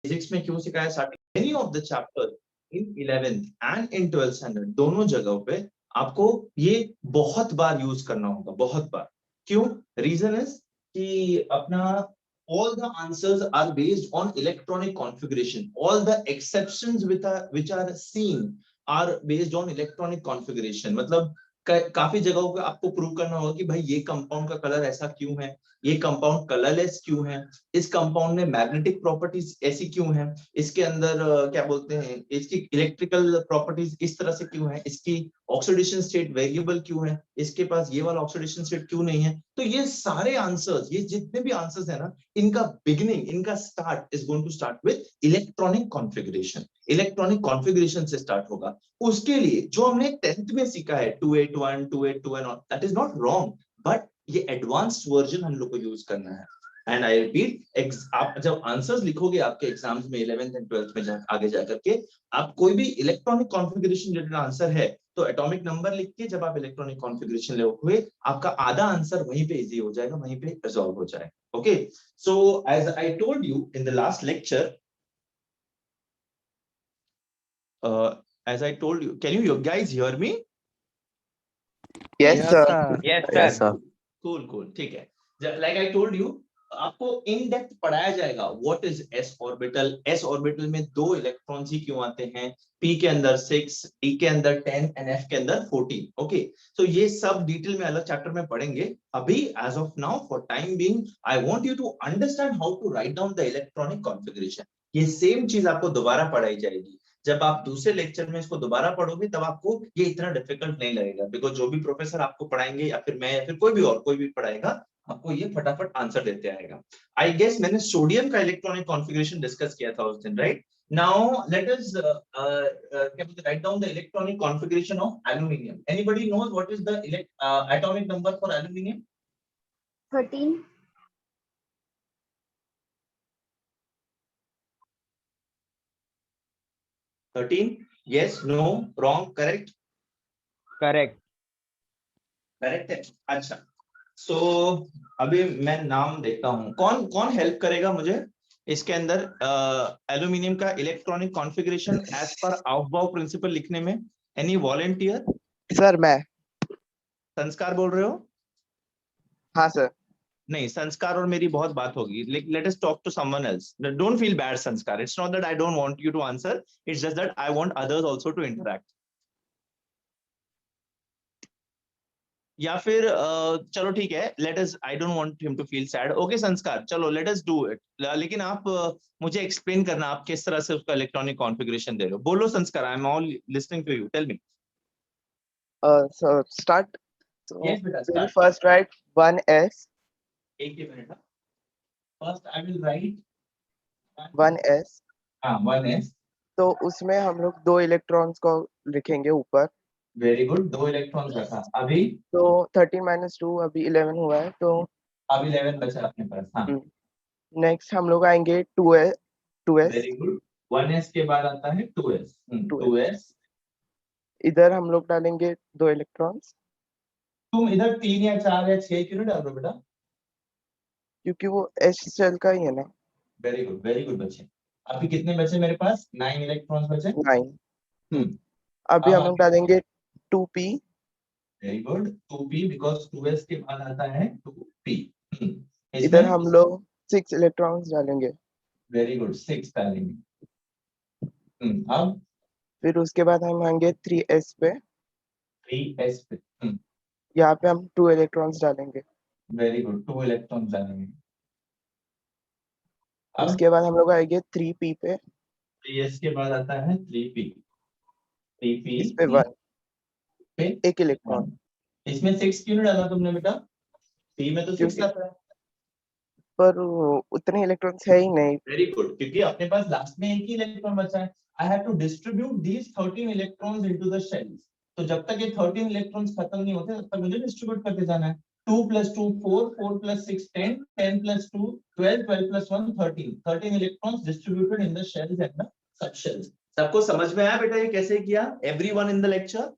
Physics में क्यों सिखाया starting any of the chapter in 11th and in 12th standard, दोनों जगहों पे आपको ये बहुत बार यूज करना होगा, बहुत बार। क्यों? रीजन इज कि अपना all the answers are based on electronic configuration. All the exceptions which are seen are based on electronic configuration. मतलब काफी जगहों पे आपको प्रूव करना होगा कि भाई ये कंपाउंड का कलर ऐसा क्यों है, ये कंपाउंड कलरलेस क्यों है, इस कंपाउंड में मैग्नेटिक प्रॉपर्टीज ऐसी क्यों है, इसके अंदर क्या बोलते हैं, इसकी इलेक्ट्रिकल प्रॉपर्टीज इस तरह से क्यों है, इसकी ऑक्सीडेशन स्टेट वेरिएबल क्यों है, इसके पास ये वाला ऑक्सीडेशन स्टेट क्यों नहीं है। तो ये सारे आंसर्स, ये जितने भी आंसर्स है ना, इनका बिगिनिंग, इनका start is going to start with electronic configuration. Electronic configuration से स्टार्ट होगा। उसके लिए जो हमने 10th में सीखा है 281 282 and that is not wrong, but ये एडवांस्ड वर्जन हम लोग को यूज करना है। एंड आई रिपीट, आप जब आंसर्स लिखोगे आपके एग्जाम्स में 11th एंड 12th में आगे जाकर के, आप कोई भी इलेक्ट्रॉनिक कॉन्फ़िगरेशन रिलेटेड आंसर है तो एटॉमिक नंबर लिख के जब आप इलेक्ट्रॉनिक कॉन्फ़िगरेशन लिखोगे, आपका आधा आंसर वहीं पे इजी हो जाएगा, वहीं पे रिजॉल्व हो जाएगा। Okay, so as I told you in the last lecture, as I told you, can you guys hear me? Yes, sir. Yes, sir. Cool, ठीक है। Like I told you, आपको इन डेप्थ पढ़ाया जाएगा what is S orbital. S orbital में 2 electrons ही क्यों आते हैं, P के अंदर 6, ई के अंदर 10 एंड एफ के अंदर 14। ओके, सो ये सब डिटेल में अलग चैप्टर में पढ़ेंगे। अभी as of now, for time being, I want you to understand how to write down the electronic configuration. ये सेम चीज आपको दोबारा पढ़ाई जाएगी। जब आप दूसरे लेक्चर में इसको दोबारा पढ़ोगे तब आपको ये इतना डिफिकल्ट नहीं लगेगा, बिकॉज जो भी प्रोफेसर आपको पढ़ाएंगे या फिर मैं या फिर कोई भी पढ़ाएगा, आपको ये फटाफट आंसर देते आएगा। आई गेस मैंने सोडियम का इलेक्ट्रॉनिक कॉन्फ़िगरेशन डिस्कस किया था उस दिन, right? Now let us write down the electronic configuration of aluminium. Anybody knows what is the atomic number for aluminium? 13. 13? Yes, no, wrong, correct? Correct. Correct है। अच्छा, सो अभी मैं नाम देखता हूँ, कौन कौन हेल्प करेगा मुझे इसके अंदर एल्यूमिनियम का electronic configuration as per आउफबाउ principal लिखने में? Any volunteer? सर मैं। संस्कार बोल रहे हो? हाँ सर। नहीं, संस्कार और मेरी बहुत बात होगी। Let us talk to someone else. Don't feel bad Sanskar, it's not that I don't want you to answer, it's just that I want others also to interact. या फिर चलो ठीक है, let us, I don't want him to feel sad. Okay Sanskar, चलो let us do it. लेकिन आप मुझे explain करना आप किस तरह से उसका इलेक्ट्रॉनिक कॉन्फ़िगरेशन दे रहे हो। बोलो Sanskar, I am all listening to you, tell me. So start. Yes बेटा, स्टार्ट। First write 1s। एक ही मिनट, first I will write 1s। हां, 1s। तो उसमें हम लोग 2 इलेक्ट्रॉन्स को लिखेंगे ऊपर। वेरी गुड, 2 इलेक्ट्रॉन्स रखा। अभी तो 13 - 2 अभी 11 हुआ है, तो अभी 11 बचा अपने पास। हां, नेक्स्ट हम लोग आएंगे 2s। Very good. 1s के बाद आता है 2s। 2s। इधर हम लोग डालेंगे 2 इलेक्ट्रॉन्स, तुम इधर 3 या 4 या 6 क्यों नहीं डाल रहे हो बेटा? क्योंकि वो s सेल का ही है ना। वेरी गुड बच्चे। अभी कितने बचे मेरे पास? 9 इलेक्ट्रॉन्स बचे। 9। अभी हम लोग डालेंगे 2p। Very good, 2p, because 2s के बाद आता है 2p। इधर हम लोग 6 इलेक्ट्रॉन्स डालेंगे। वेरी गुड, 6 डालेंगे। अब फिर उसके बाद हम आएंगे 3s पे। 3s पे यहाँ पे हम 2 इलेक्ट्रॉन्स डालेंगे। वेरी गुड, 2 इलेक्ट्रॉन्स डालेंगे। अब उसके बाद हम लोग आएंगे 3p पे। 3s के बाद आता है 3p। 3p इस पे 1 पे 1 इलेक्ट्रॉन। इसमें 6 क्यों नहीं डाला तुमने बेटा? p में तो 6 आता है। पर उतने इलेक्ट्रॉन्स है ही नहीं। वेरी गुड, क्योंकि अपने पास लास्ट में एक ही इलेक्ट्रॉन बचा है। I have to distribute these 13 electrons into the shells. तो जब तक ये 13 इलेक्ट्रॉन्स खत्म नहीं होते तब तक मुझे डिस्ट्रीब्यूट करते जाना है। 2 + 2 4, 4 + 6 10, 10 + 2 12, 12 + 1 13। 13 electrons distributed in the shells and the subshells. सबको समझ में आया बेटा ये कैसे किया? Everyone in the lecture?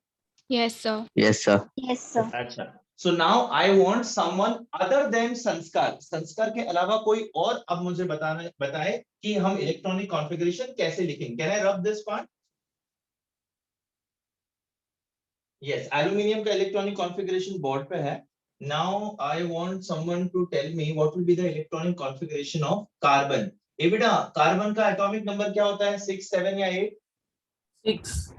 Yes, sir. Yes, sir. Yes, sir. अच्छा, So now I want someone other than संस्कार. संस्कार के अलावा कोई और अब मुझे बताए कि हम इलेक्ट्रॉनिक कॉन्फ़िगरेशन कैसे लिखेंगे. Can I rub this part? Yes, aluminium का इलेक्ट्रॉनिक कॉन्फ़िगरेशन बोर्ड पे है. Now I want someone to tell me what will be the electronic configuration of carbon. ए बेटा, कार्बन का एटॉमिक नंबर क्या होता है? 6, 7 या 8? 6.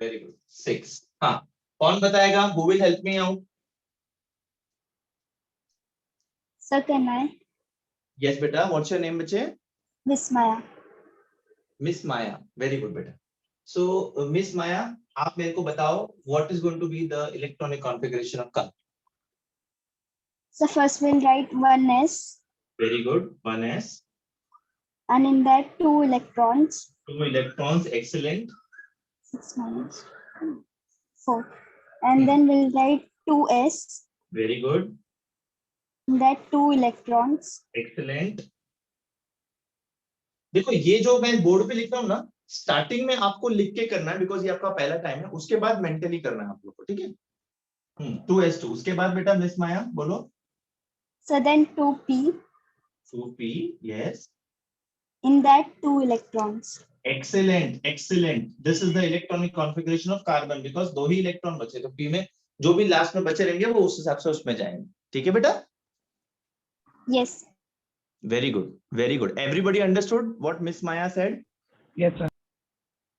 Very good. 6. हाँ, कौन बताएगा? Who will help me out? Sir, can I? Yes, बेटा. What's your name, बच्चे? Vismaya. Miss Maya. Very good, बेटा. So, Miss Maya, आप मेरे को बताओ what is going to be the electronic configuration of carbon? So first we'll write 1s, Very good. 1s. and in that 2 electrons. 2 electrons. Excellent. 6 minus 4. And then we'll write 2s. Very good. In that 2 electrons. Excellent. देखो ये जो मैं board पे लिख रहा हूँ ना, starting में आपको लिख के करना है बिकॉज ये आपका पहला टाइम है. उसके बाद मेंटली करना है आप लोग को. ठीक है. 2s2. उसके बाद बेटा मिस माया बोलो. So then 2p. 2p. Yes. In that 2 electrons. Excellent. Excellent. This is the electronic configuration of carbon because 2 he electron बचे तो p में जो भी लास्ट में बचे रहेंगे वो उस हिसाब से उसमें जाएंगे. ठीक है बेटा. Yes. Very good. Very good. Everybody understood what Miss Maya said? Yes, sir.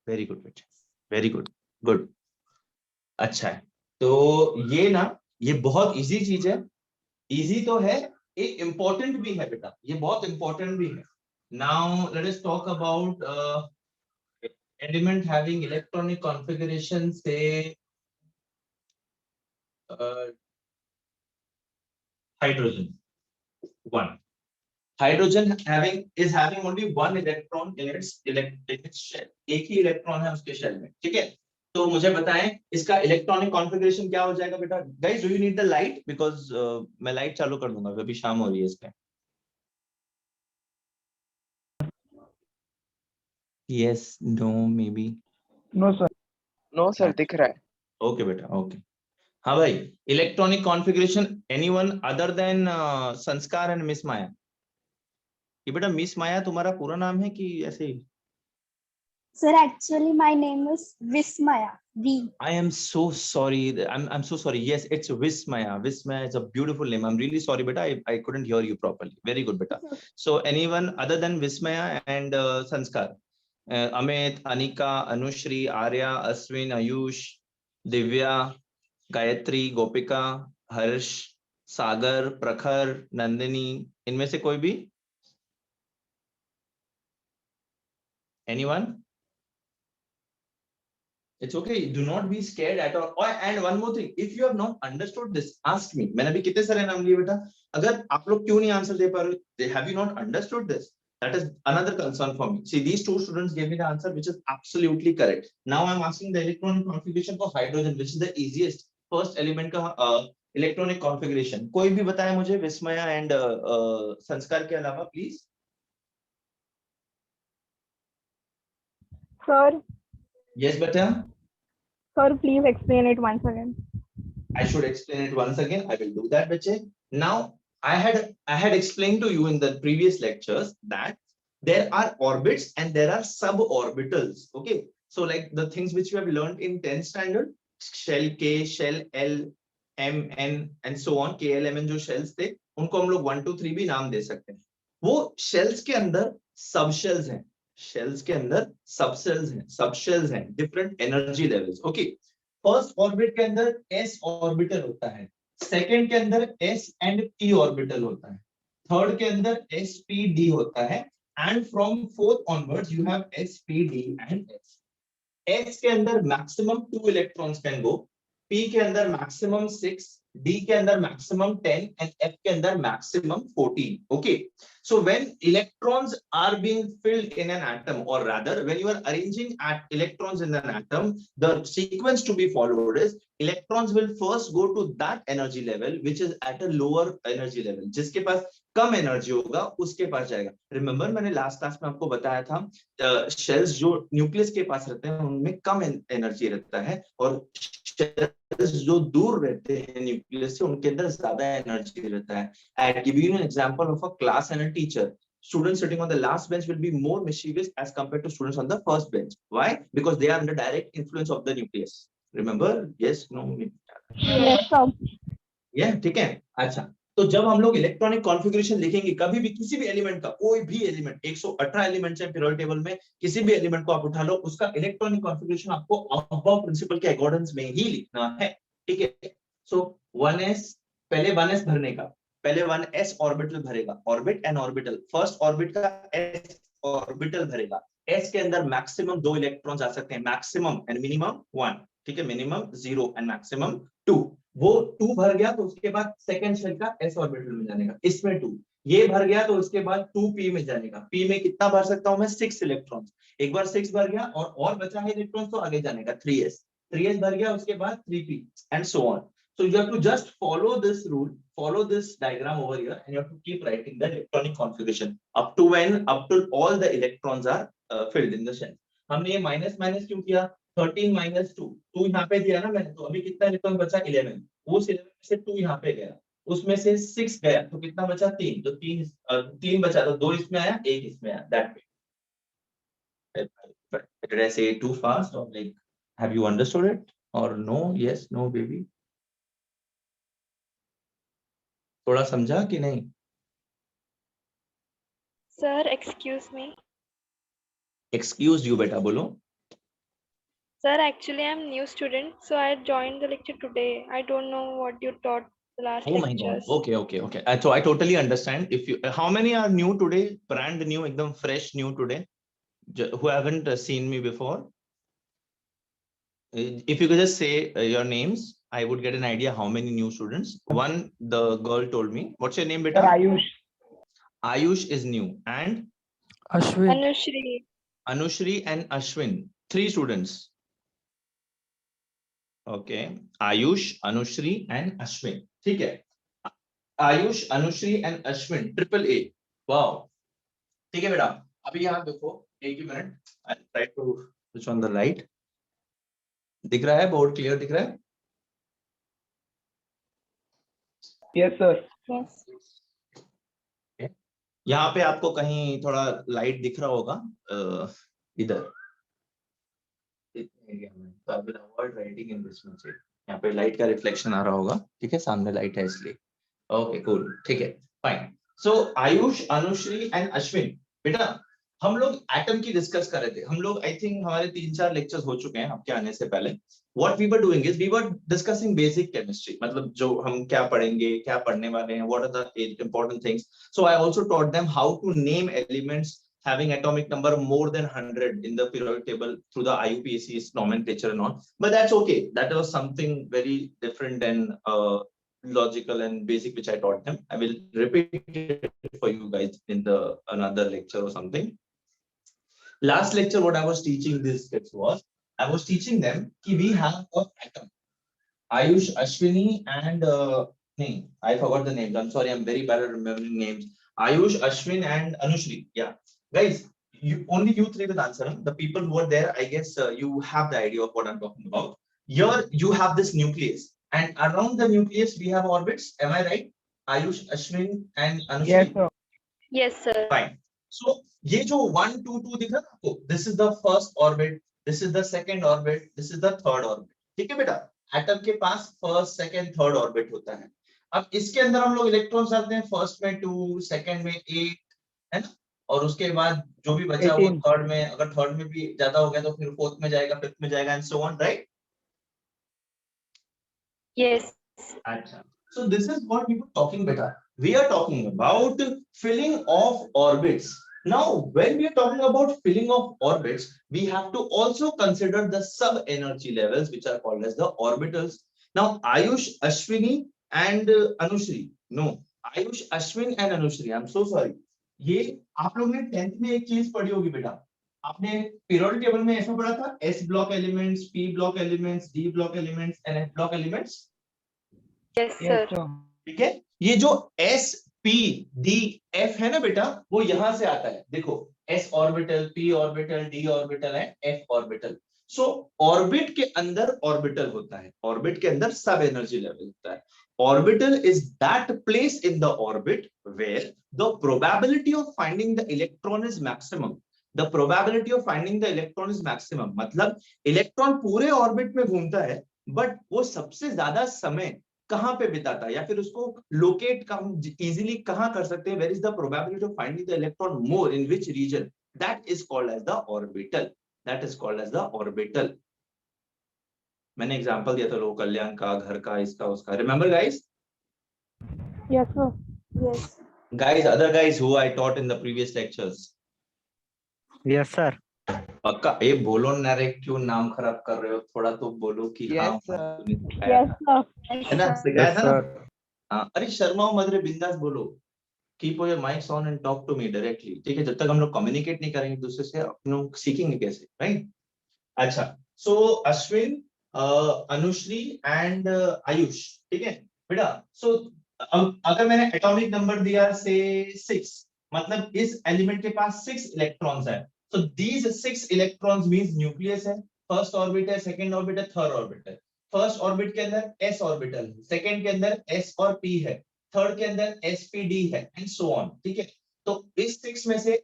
Very good बेटा. Very good. Good. अच्छा है. तो ये ना, ये बहुत इजी चीज है. इजी तो है, एक इम्पोर्टेंट भी है बेटा. ये बहुत इम्पोर्टेंट भी है. Now let us talk about element having electronic configuration, say hydrogen. 1. Hydrogen is having only 1 electron in its shell. एक ही इलेक्ट्रॉन है उसके शेल में. ठीक है. तो मुझे बताएं इसका इलेक्ट्रॉनिक कॉन्फ़िगरेशन क्या हो जाएगा बेटा. Guys, do you need the light? Because मैं लाइट चालू कर दूंगा, अभी शाम हो रही है इसमें. Yes, no, maybe. No, sir. No sir दिख रहा है. ओके बेटा. ओके. हाँ भाई, electronic configuration anyone other than Sanskar and miss Maya. ये बेटा मिस माया तुम्हारा पूरा नाम है कि ऐसे ही? Sir, actually my name is Vismaya. V. I am so sorry. I'm so sorry. Yes, it's Vismaya. Vismaya is a beautiful name. I'm really sorry, beta. I couldn't hear you properly. Very good, beta. So anyone other than Vismaya and Sanskar? Amit, Anika, Anushri, Arya, Aswin, Ayush, Divya, Gayatri, Gopika, Harsh, Sagar, Prakhar, Nandini. इनमें से कोई भी? Anyone? It's okay. Do not be scared at all. Oh, and one more thing. If you have not understood this, ask me. मैंने अभी कितने सारे नाम लिए बेटा. अगर आप लोग क्यों नहीं आंसर दे पा रहे, have you not understood this? That is another concern for me. See, these 2 students gave me the answer, which is absolutely correct. Now I'm asking the electronic configuration for hydrogen, which is the easiest. First element का electronic configuration. कोई भी बताए मुझे विस्मया and संस्कार के अलावा, please. Sir, Yes, beta. sir, please explain it once again. I should explain it once again. I will do that, bache. Now, I had explained to you in the previous lectures that there are orbits and there are suborbitals. Okay, so like the things which you have learned in 10th standard, shell K, shell L, M, N, and so on. K, L, M, N जो shells थे, उनको हम लोग 1, 2, 3 भी नाम दे सकते हैं. वो shells के अंदर subshells हैं. Shells के अंदर subshells हैं, different energy levels. Okay. First orbit के अंदर s ऑर्बिटल होता है, सेकंड के अंदर s एंड p ऑर्बिटल होता है, थर्ड के अंदर s p d होता है, and from fourth onwards you have s p d and s. s के अंदर maximum 2 electrons can go, p के अंदर मैक्सिमम 6, d के अंदर मैक्सिमम 10 एंड f के अंदर maximum 14. Okay, so when electrons are being filled in an atom, or rather when you are arranging electrons in an atom, the sequence to be followed is electrons will first go to that energy level which is at a lower energy level. जिसके पास कम energy होगा उसके पास जाएगा। Remember मैंने last class में आपको बताया था shells जो न्यूक्लियस के पास रहते हैं उनमें कम एनर्जी रहता है, और शेल्स जो दूर रहते हैं न्यूक्लियस से उनके अंदर ज्यादा एनर्जी रहता है। I give you an example of a class and a teacher. Students sitting on the last bench will be more mischievous as compared to students on the first bench. Why? Because they are under direct influence of the nucleus. Remember? Yes, no? Yes, sir. Yeah, ठीक है। अच्छा, तो जब हम लोग electronic configuration लिखेंगे कभी भी किसी भी एलिमेंट का, कोई भी एलिमेंट 118 एलिमेंट्स है पीरियोडिक टेबल में, किसी भी एलिमेंट को आप उठा लो उसका इलेक्ट्रॉनिक कॉन्फ़िगरेशन आपको अबव प्रिंसिपल के अकॉर्डेंस में ही लिखना है, ठीक है। सो 1s, पहले 1s भरने का, पहले 1s ऑर्बिटल भरेगा, orbit and orbital, first orbit का s ऑर्बिटल भरेगा, s के अंदर मैक्सिमम 2 इलेक्ट्रॉन्स आ सकते हैं, मैक्सिमम एंड मिनिमम 1, ठीक है, मिनिमम 0 एंड मैक्सिमम 2। वो 2 भर गया तो उसके बाद सेकंड शेल का s ऑर्बिटल में जाने का, इसमें 2, ये भर गया तो उसके बाद 2p में जाने का, p में कितना भर सकता हूं मैं, 6 इलेक्ट्रॉन्स, एक बार 6 भर गया और बचा है इलेक्ट्रॉन्स तो आगे जाने का 3s भर गया उसके बाद 3p and so on. So you have to just follow this rule, follow this diagram over here, and you have to keep writing the electronic configuration up to when, up till all the electrons are filled in the shell. हमने ये minus minus क्यों किया, 13 minus 2, 2 यहाँ पे दिया ना मैंने, तो अभी कितना इलेक्ट्रॉन बचा 11, उस 11 से 2 यहाँ पे गया, उसमें से 6 गया तो कितना बचा 3, तो 3 बचा तो 2 इसमें आया 1 इसमें आया, that way. Did I say it too fast or like have you understood it or no? Yes, no baby. थोड़ा समझा कि नहीं? Sir, excuse me. Excuse you बेटा, बोलो। Sir, actually I'm new student, so I joined the lecture today. I don't know what you taught the last Oh my God. lectures. Okay. So I totally understand. If you, how many are new today? Brand new, एकदम fresh new today, who haven't seen me before? If you could just say your names, I would get an idea how many new students. One, the girl told me. What's your name, beta? Ayush. Ayush is new, and Ashwin. Anushri. Anushri and Ashwin, 3 students. Okay, Ayush, Anushri and Ashwin. ठीक है, Ayush, Anushri and Ashwin, triple A. Wow. ठीक है बेटा, अभी यहाँ देखो, एक ही minute, I'll try to switch on the light. दिख रहा है बोर्ड, क्लियर दिख रहा है? Yes, sir. Yes. यहाँ पे आपको कहीं थोड़ा लाइट दिख रहा होगा, इधर, तो I will avoid writing in this much. यहाँ पे लाइट का रिफ्लेक्शन आ रहा होगा, ठीक है, सामने लाइट है इसलिए। ओके कूल, ठीक है, fine. So Ayush, Anushri and Ashwin, बेटा हम लोग एटम की डिस्कस कर रहे थे, हम लोग आई थिंक हमारे 3-4 लेक्चर्स हो चुके हैं आपके आने से पहले। What we were doing is we were discussing basic chemistry, मतलब जो हम क्या पढ़ेंगे, क्या पढ़ने वाले हैं, what are the important things. So I also taught them how to name elements having atomic number more than 100 in the periodic table through the IUPAC's nomenclature and all, but that's okay, that was something very different and logical and basic which I taught them. I will repeat it for you guys in the another lecture or something. Last lecture what I was teaching these kids was, I was teaching them ki we have a atom, Ayush, Ashwini and I forgot the names, I'm sorry, I'm very bad at remembering names. Ayush, Ashwin and Anushri, yeah guys, only you 3 will answer. The people who are there, I guess you have the idea of what I'm talking about. Here you have this nucleus, and around the nucleus we have orbits. Am I right? Ayush, Ashwin and Anushri. Yes, sir. Yes, sir. Fine. So ये जो 1, 2, 2 दिख रहा है आपको, this is the first orbit, this is the second orbit, this is the third orbit. ठीक है बेटा, atom के पास फर्स्ट, सेकंड, थर्ड ऑर्बिट होता है। अब इसके अंदर हम लोग इलेक्ट्रॉन्स डालते हैं, फर्स्ट में 2, सेकंड में 8, है ना, और उसके बाद जो भी बचा वो थर्ड में, अगर थर्ड में भी ज्यादा हो गया तो फिर फोर्थ में जाएगा, फिफ्थ में जाएगा and so on, right? Yes. अच्छा, so this is what we were talking beta. We are talking about filling of orbits. Now when we are talking about filling of orbits, we have to also consider the sub energy levels which are called as the orbitals. Now Ayush, Ashwini and Anushri, no, Ayush, Ashwin and Anushri, I'm so sorry, ये आप लोग ने 10th में एक चीज पढ़ी होगी बेटा, आपने पीरियोडिक टेबल में ऐसा पढ़ा था, S block elements, P block elements, D block elements and F block elements. Yes, sir. ठीक है, ये जो S, पी डी एफ है ना बेटा, वो यहां से आता है, देखो s orbital, p orbital, d orbital and f orbital. So orbit के अंदर ऑर्बिटल होता है, ऑर्बिट के अंदर सब एनर्जी लेवल होता है। Orbital is that place in the orbit where the probability of finding the electron is maximum. The probability of finding the electron is maximum, मतलब इलेक्ट्रॉन पूरे ऑर्बिट में घूमता है, बट वो सबसे ज्यादा समय कहां पे बिताता है, या फिर उसको लोकेट इजीली कहां कर सकते हैं, where is the probability of finding the electron more in which region, that is called as the orbital, that is called as the orbital. मैंने एग्जांपल दिया था लोग कल्याण का, घर का, इसका उसका, remember guys? Yes, sir. Yes. Guys, other guys who I taught in the previous lectures, Yes, sir. पक्का? ये बोलो ना रे, क्यों नाम खराब कर रहे हो, थोड़ा तो बोलो कि हाँ Yes, sir. तूने सिखाया Yes, था, sir. है ना, सिखाया Yes, था ना? sir. हाँ, अरे शर्मा मत रे, बिंदास बोलो, keep your mics on and talk to me directly, ठीक है? जब तक हम लोग कम्युनिकेट नहीं करेंगे दूसरे से, हम लोग सीखेंगे कैसे, राइट? अच्छा, सो अश्विन, अनुश्री एंड आयुष, ठीक है बेटा? सो अगर मैंने एटॉमिक नंबर दिया से 6, मतलब इस एलिमेंट के पास 6 इलेक्ट्रॉन्स है, so these 6 electrons means nucleus है, फर्स्ट ऑर्बिट है, सेकंड ऑर्बिट है, थर्ड ऑर्बिट है। फर्स्ट ऑर्बिट के अंदर s ऑर्बिटल है, सेकंड के अंदर s और p है, थर्ड के अंदर sp_d है एंड सो ऑन, ठीक है? तो इस 6 में से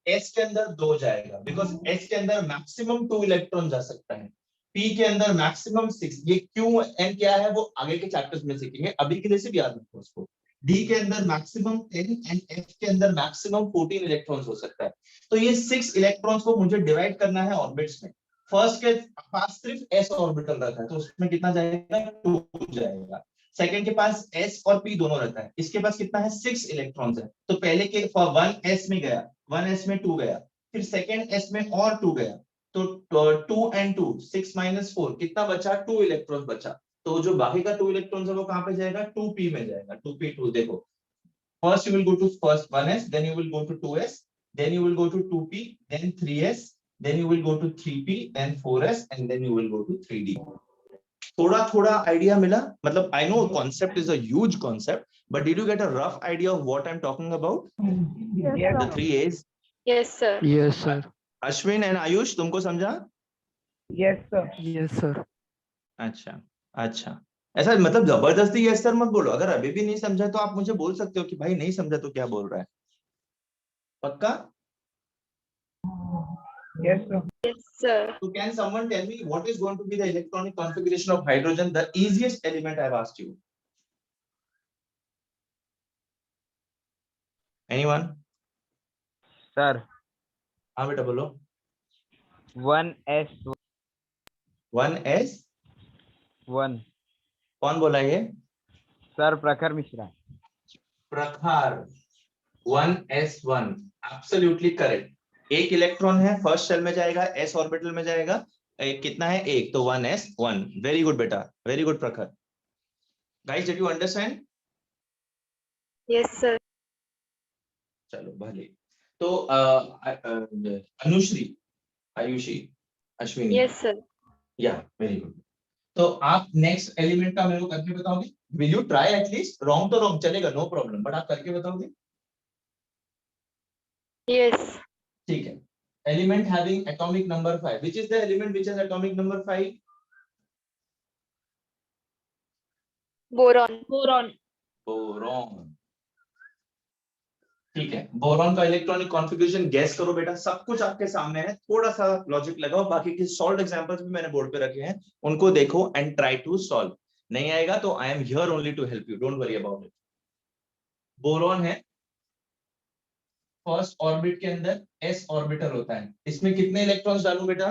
s के अंदर 2 जाएगा, बिकॉज s के अंदर मैक्सिमम 2 इलेक्ट्रॉन जा सकता है, p के अंदर मैक्सिमम 6, ये क्यों n क्या है वो आगे के चैप्टर्स में सीखेंगे, अभी के लिए सिर्फ याद रखो उसको। d के अंदर मैक्सिमम 10 एंड f के अंदर मैक्सिमम 14 इलेक्ट्रॉन्स हो सकता है। तो ये 6 इलेक्ट्रॉन्स को मुझे डिवाइड करना है ऑर्बिट्स में। फर्स्ट के पास सिर्फ s ऑर्बिटल रहता है, तो उसमें कितना जाएगा, 2 जाएगा। सेकंड के पास s और p दोनों रहता है, इसके पास कितना है, 6 इलेक्ट्रॉन्स है, तो पहले के 1s में गया, 1s में 2 गया, फिर सेकंड s में और 2 गया, तो 2 एंड 2 6 - 4 कितना बचा, 2 इलेक्ट्रॉन्स बचा। तो जो बाकी का 2 इलेक्ट्रॉन्स है वो कहां पे जाएगा, 2p में जाएगा, 2p2। देखो, first you will go to first 1s, then you will go to 2s, then you will go to 2p, then 3s, then you will go to 3p, then 4s, and then you will go to 3d। थोड़ा थोड़ा idea मिला? मतलब I know concept is a huge concept, but did you get a rough idea of what I'm talking about? Yes, The sir. 3 A's. Yes, sir. Yes, sir. Ashwin and Ayush, तुमको समझा? Yes, sir. Yes, sir. अच्छा, अच्छा, ऐसा मतलब जबरदस्ती yes sir मत बोलो, अगर अभी भी नहीं समझा तो आप मुझे बोल सकते हो कि भाई नहीं समझा तो क्या बोल रहा है, पक्का? Yes, sir. Yes, sir. So can someone tell me what is going to be the electronic configuration of hydrogen, the easiest element I've asked you? Anyone? Sir. हाँ बेटा बोलो। 1s 1s, 1. कौन बोला ये? Sir, प्रखर मिश्रा. प्रखर। 1s1, absolutely correct. एक electron है, फर्स्ट शेल में जाएगा, s ऑर्बिटल में जाएगा, कितना है, एक, तो 1s1। वेरी गुड बेटा, वेरी गुड प्रखर। Guys, did you understand? Yes, sir. चलो भले। तो अनुश्री, आयुषी, अश्विनी, Yes, sir. या वेरी गुड। तो आप नेक्स्ट एलिमेंट का मेरे को करके बताओगे? Will you try at least? Wrong तो रॉन्ग चलेगा, नो प्रॉब्लम, बट आप करके बताओगे? Yes. ठीक है। Element having atomic number 5, which is the element which has atomic number 5? Boron. Boron. Boron. ठीक है, बोरॉन का इलेक्ट्रॉनिक कॉन्फ़िगरेशन गैस करो बेटा, सब कुछ आपके सामने है, थोड़ा सा लॉजिक लगाओ, बाकी के सॉल्व एग्जांपल्स भी मैंने बोर्ड पे रखे हैं, उनको देखो एंड ट्राई टू सॉल्व। नहीं आएगा तो I am here only to help you, don't worry about it. Boron है, फर्स्ट ऑर्बिट के अंदर s ऑर्बिटल होता है, इसमें कितने इलेक्ट्रॉन्स डालूं बेटा?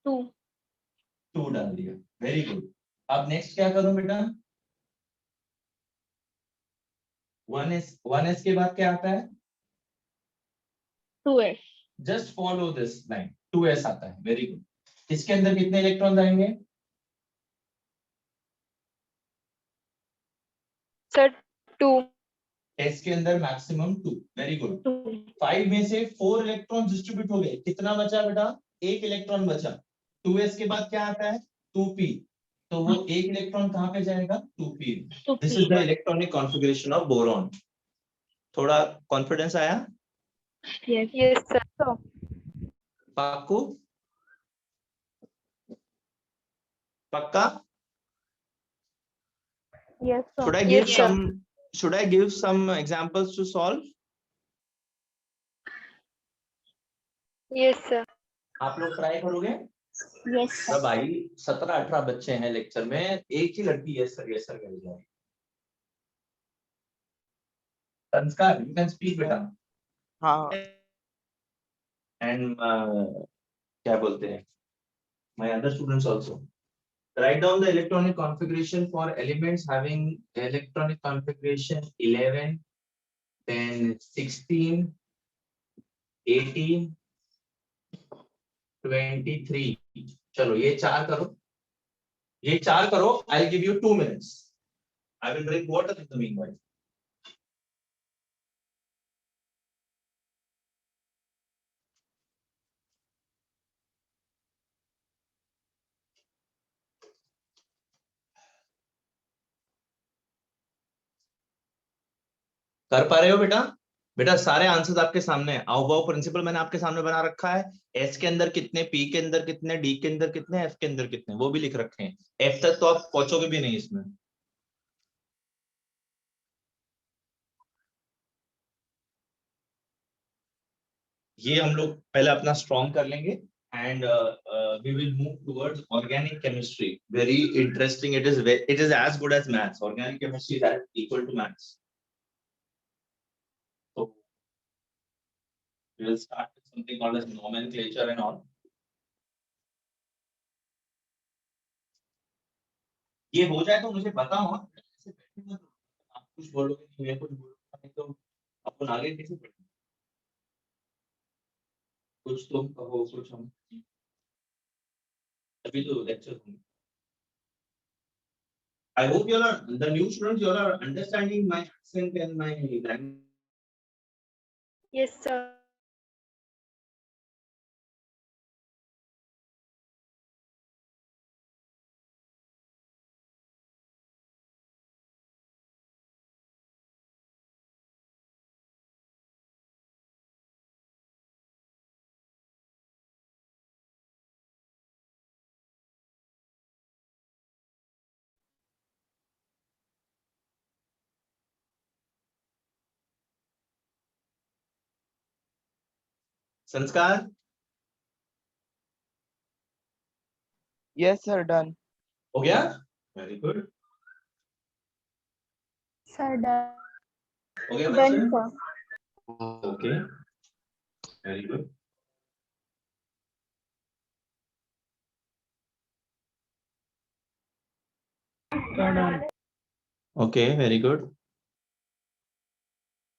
2. 2 डाल दिया, वेरी गुड। अब नेक्स्ट क्या करूं बेटा? 1s के बाद क्या आता है? 2s. Just follow this line, 2s आता है, वेरी गुड। इसके अंदर कितने इलेक्ट्रॉन आएंगे? Sir, 2. s के अंदर मैक्सिमम 2, वेरी गुड। 2. 5 में से 4 इलेक्ट्रॉन डिस्ट्रीब्यूट हो गए, कितना बचा बेटा? 1 इलेक्ट्रॉन बचा। 2s के बाद क्या आता है? 2p। तो वो एक इलेक्ट्रॉन कहाँ पे जाएगा? 2p। To this P. Is the electronic configuration of boron. थोड़ा कॉन्फिडेंस आया? Yes. Yes, sir. So, पाको? पक्का? yes, so. Should I Yes, give sir. should I give some examples to solve? Yes, sir. आप लोग try करोगे? Yes, तो sir. भाई 17-18 बच्चे हैं लेक्चर में, एक ही लड़की यस सर कर जाए। संस्कार, you can speak बेटा। हाँ And क्या बोलते हैं? My other students also. Write down the electronic configuration for elements having electronic configuration 11, then 16, 18, 23. चलो ये चार करो, ये चार करो। I'll give you 2 minutes. I will drink water in the meanwhile. कर पा रहे हो बेटा? बेटा सारे आंसर्स आपके सामने हैं। आओ प्रिंसिपल मैंने आपके सामने बना रखा है। एस के अंदर कितने, पी के अंदर कितने, डी के अंदर कितने, एफ के अंदर कितने, वो भी लिख रखे हैं। एफ तक तो आप पहुंचोगे भी नहीं इसमें। ये हम लोग पहले अपना स्ट्रॉन्ग कर लेंगे and we will move towards organic chemistry. Very interesting. It is as good as maths. Organic chemistry is equal to maths. So we will start with something called as nomenclature and all. ये हो जाए तो मुझे बताओ। ऐसे बैठे मत रहो। आप कुछ बोलोगे नहीं, मैं कुछ बोलूंगा नहीं, तो अपन आगे कैसे बढ़ेंगे? कुछ तुम कहो, कुछ हम, तभी तो लेक्चर होंगे। I hope you all are, the new students, you all are understanding my accent and my language. Yes, sir. संस्कार, yes sir, done. हो गया? Very good. Sir, done. हो गया Done, बच्चे? sir. Okay. Very good. Okay, very good.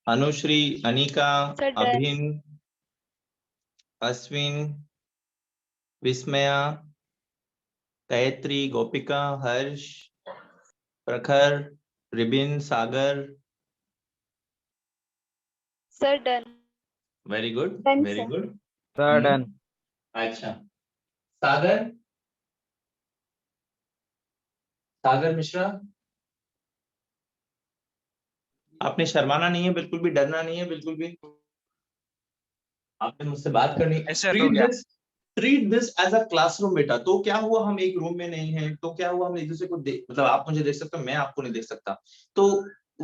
Anushree, Anika, Sir, done. अभिन, अश्विन, विस्मया, गायत्री, गोपिका, हर्ष, प्रखर, ribbon, सागर। Sir, done. Very good. Done, Very sir. good. Sir, done. अच्छा, सागर, सागर मिश्रा, आपने शर्माना नहीं है, बिल्कुल भी डरना नहीं है, बिल्कुल भी। आपने मुझसे बात करनी है। Treat this as a classroom बेटा। तो क्या हुआ, हम एक रूम में नहीं है, तो क्या हुआ, हम एक दूसरे को मतलब आप मुझे देख सकते हो, मैं आपको नहीं देख सकता। तो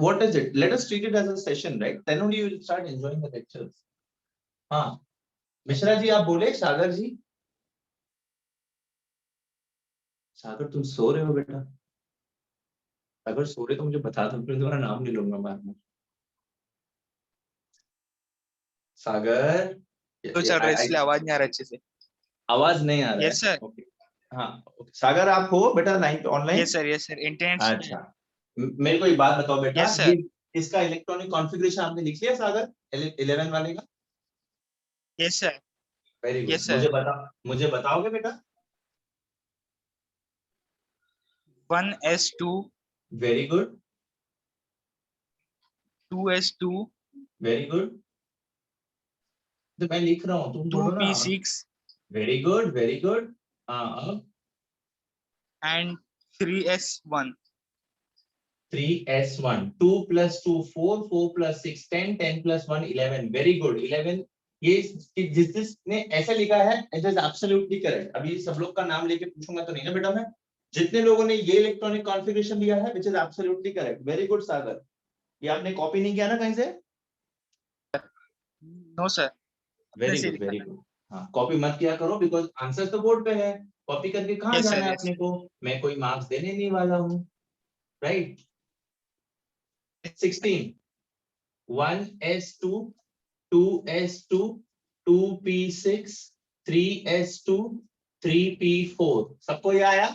what is it? Let us treat it as a session, right? Then only you will start enjoying the lectures. हाँ, मिश्रा जी आप बोले। सागर जी, सागर तुम सो रहे हो बेटा? अगर सो रहे तो मुझे बता दो, फिर तुम्हारा नाम नहीं लूंगा बाद में। सागर, तो चल रहा है इसलिए आवाज नहीं आ रहा अच्छे से। आवाज नहीं आ रहा है? Yes sir. ओके, हाँ okay. सागर आप हो बेटा लाइन पे ऑनलाइन? Yes sir internet. अच्छा, मेरे को एक बात बताओ बेटा। Yes sir. इसका इलेक्ट्रॉनिक कॉन्फ़िगरेशन आपने लिख लिया सागर, 11 वाले का? Yes sir. Very good. Yes, sir. मुझे बताओगे बेटा? 1s2, very good, 2s2, very good. तो मैं लिख रहा हूँ, तुम बोलो ना। 2p6 very good, very good. हाँ, and 3s1. 3s1. 2 plus 2 4, 4 plus 6 10, 10 plus 1 11. Very good 11. ये जिसने ऐसा लिखा है इट इज एब्सोल्युटली करेक्ट. अभी सब लोग का नाम लेके पूछूंगा तो नहीं ना बेटा मैं. जितने लोगों ने ये इलेक्ट्रॉनिक कॉन्फ़िगरेशन लिया है which is absolutely correct. Very good Sagar. ये आपने कॉपी नहीं किया ना कहीं से? No sir. Very good very good. हाँ कॉपी मत किया करो बिकॉज आंसर तो बोर्ड पे है. कॉपी करके कहाँ Yes, sir, जाना है yes. अपने को. मैं कोई मार्क्स देने नहीं वाला हूँ. Right. 16. 1s2 2s2 2p6 3s2 3p4. सबको ये आया?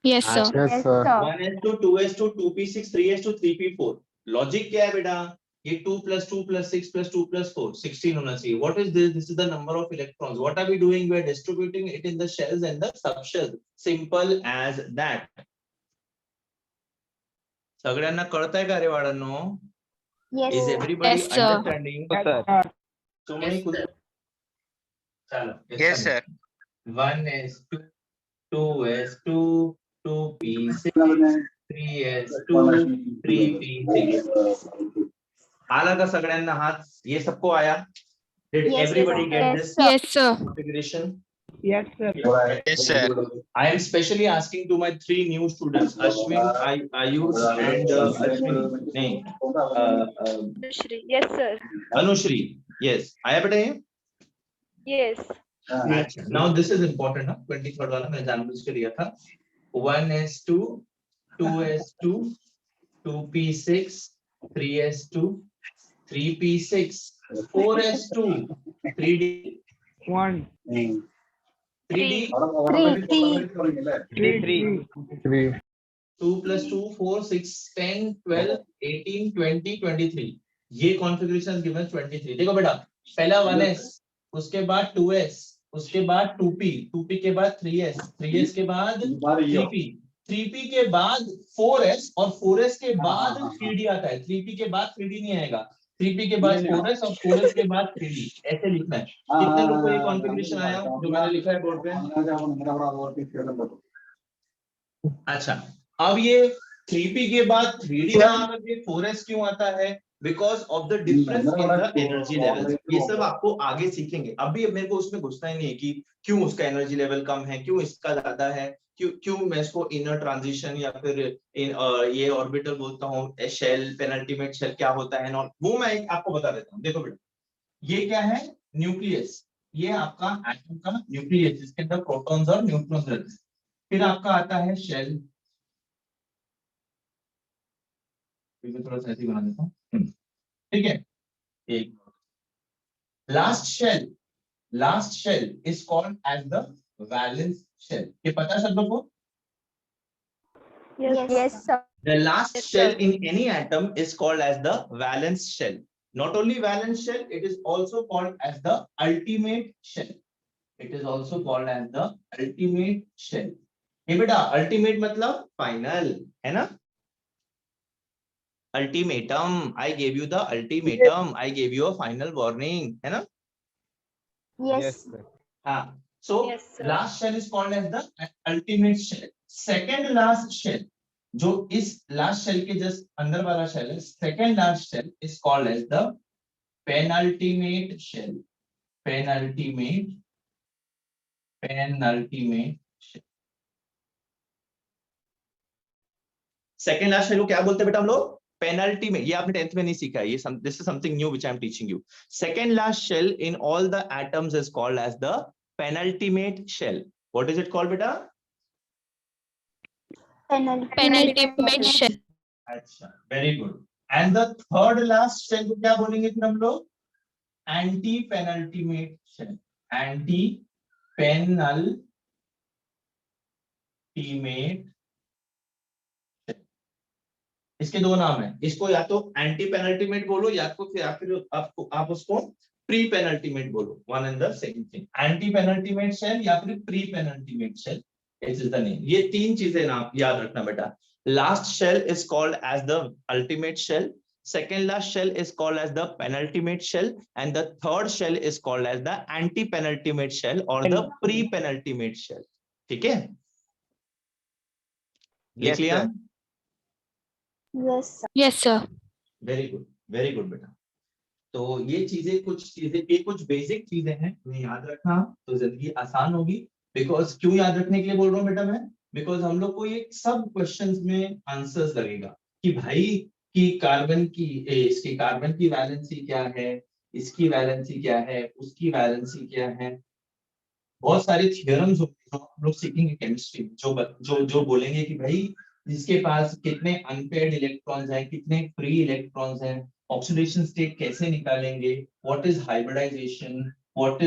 Yes, sir. Yes, Yes, sir. sir. 1s2 2s2 2p6 3s2 3p4. Logic क्या है बेटा? ये 2 plus 2 plus 6 plus 2 plus 4 16 होना चाहिए. What is this? This is the number of electrons. What are we doing? We are distributing it in the shells and the subshells. Simple as that. सगळ्यांना कळतंय का रे बाळांनो? Yes. Is everybody Yes, sir. understanding? sir. तुम्ही कुछ चलो. Yes sir. 1s2 2s2 2p6 3s2 3p6. आला का सगळ्यांना हात? ये सबको आया? Did Yes, everybody sir. get Yes, this Yes, sir. configuration? Yes, sir. Yes sir. I am specially asking to my 3 new students, Ashwin, Ayush and Ashwini. नहीं, Shri. Yes sir. Anushri. Yes. आया बेटा ये? Yes. Now this is important. 23rd वाला मैंने जानबूझ के लिया था. 1s2 2s2 2p6 3s2 3p6 4s2 3d 1, 3d 3. 2 plus 2 4 6 10 12 18 20 23. ये कॉन्फ़िगरेशन गिवन 23. देखो बेटा पहला 1s, उसके बाद 2s, उसके बाद 2p, 2p के बाद 3s, 3s के बाद 3p, 3p के बाद 4s और 4s के बाद 3d आता है. 3p के बाद 3d नहीं आएगा. 3p के बाद 4s और 4s के बाद 3d. ऐसे लिखना है. कितने लोगों को ये कॉन्फ़िगरेशन आया जो मैंने लिखा है बोर्ड पे? अच्छा अब ये 3p के बाद 3d ना आकर 4s क्यों आता है? Because of the difference in the energy level. ये सब आपको आगे सीखेंगे. अभी मेरे को उसमें घुसना ही नहीं है कि क्यों उसका एनर्जी लेवल कम है, क्यों इसका ज्यादा है, क्यों मैं इसको इनर ट्रांजिशन या फिर ये ऑर्बिटल बोलता हूँ, शेल पेनल्टीमेट शेल क्या होता है, वो मैं आपको बता देता हूँ. देखो बेटा ये क्या है? न्यूक्लियस. ये आपका एटम का न्यूक्लियस जिसके अंदर प्रोटॉन्स और न्यूट्रॉन्स रहते हैं. फिर आपका आता है शेल. थोड़ा सा ऐसे बना देता हूँ. ठीक है. एक last shell is called as the valence shell. ये पता है सब लोगों को? Yes, sir. The last Yes, shell sir. in any atom is called as the valence shell. Not only valence shell, it is also called as the ultimate shell. It is also called as the ultimate shell. ये बेटा ultimate मतलब final है ना? Ultimatum. I gave you the ultimatum. I gave you a final warning. है ना? Yes. sir. हाँ. So Yes, sir. last shell is called as the ultimate shell. Second last shell, जो इस last shell के just अंदर वाला shell है, second last shell is called as the penultimate shell. Penultimate shell. Second last shell को क्या बोलते हैं बेटा हम लोग? Penultimate. ये आपने 10th में नहीं सीखा है. ये this is something new which I am teaching you. Second last shell in all the atoms is called as the penultimate shell. What is it called बेटा? Penultimate shell. अच्छा, very good. And the third last shell को क्या बोलेंगे फिर हम लोग? Anti penultimate shell. Anti penultimate shell. इसके दो नाम है. इसको या तो एंटी पेनल्टीमेट बोलो या तो फिर आप उसको प्री पेनल्टीमेट बोलो. One and the same thing. Anti penultimate shell या फिर pre penultimate shell. It is the name. ये तीन चीजें नाम याद रखना बेटा. Last shell is called as the ultimate shell. Second last shell is called as the penultimate shell and the third shell is called as the anti penultimate shell or the pre penultimate shell. ठीक है? लिख लिया? Yes, sir. Yes, sir. Very good बेटा। तो ये कुछ basic चीजें हैं, इन्हें याद रखना तो जिंदगी आसान होगी। बिकॉज क्यों याद रखने के लिए बोल रहा हूँ बेटा मैं? बिकॉज हम लोग को ये सब क्वेश्चंस में आंसर्स लगेगा कि भाई इसकी कार्बन की वैलेंसी क्या है, इसकी वैलेंसी क्या है, उसकी वैलेंसी क्या है। बहुत सारे थ्योरम्स होंगे जो हम लोग सीखेंगे केमिस्ट्री में, जो बोलेंगे कि भाई इसके पास कितने अनपेयर्ड इलेक्ट्रॉन्स हैं, कितने फ्री इलेक्ट्रॉन्स हैं, ऑक्सीडेशन स्टेट कैसे निकालेंगे, what is hybridization, what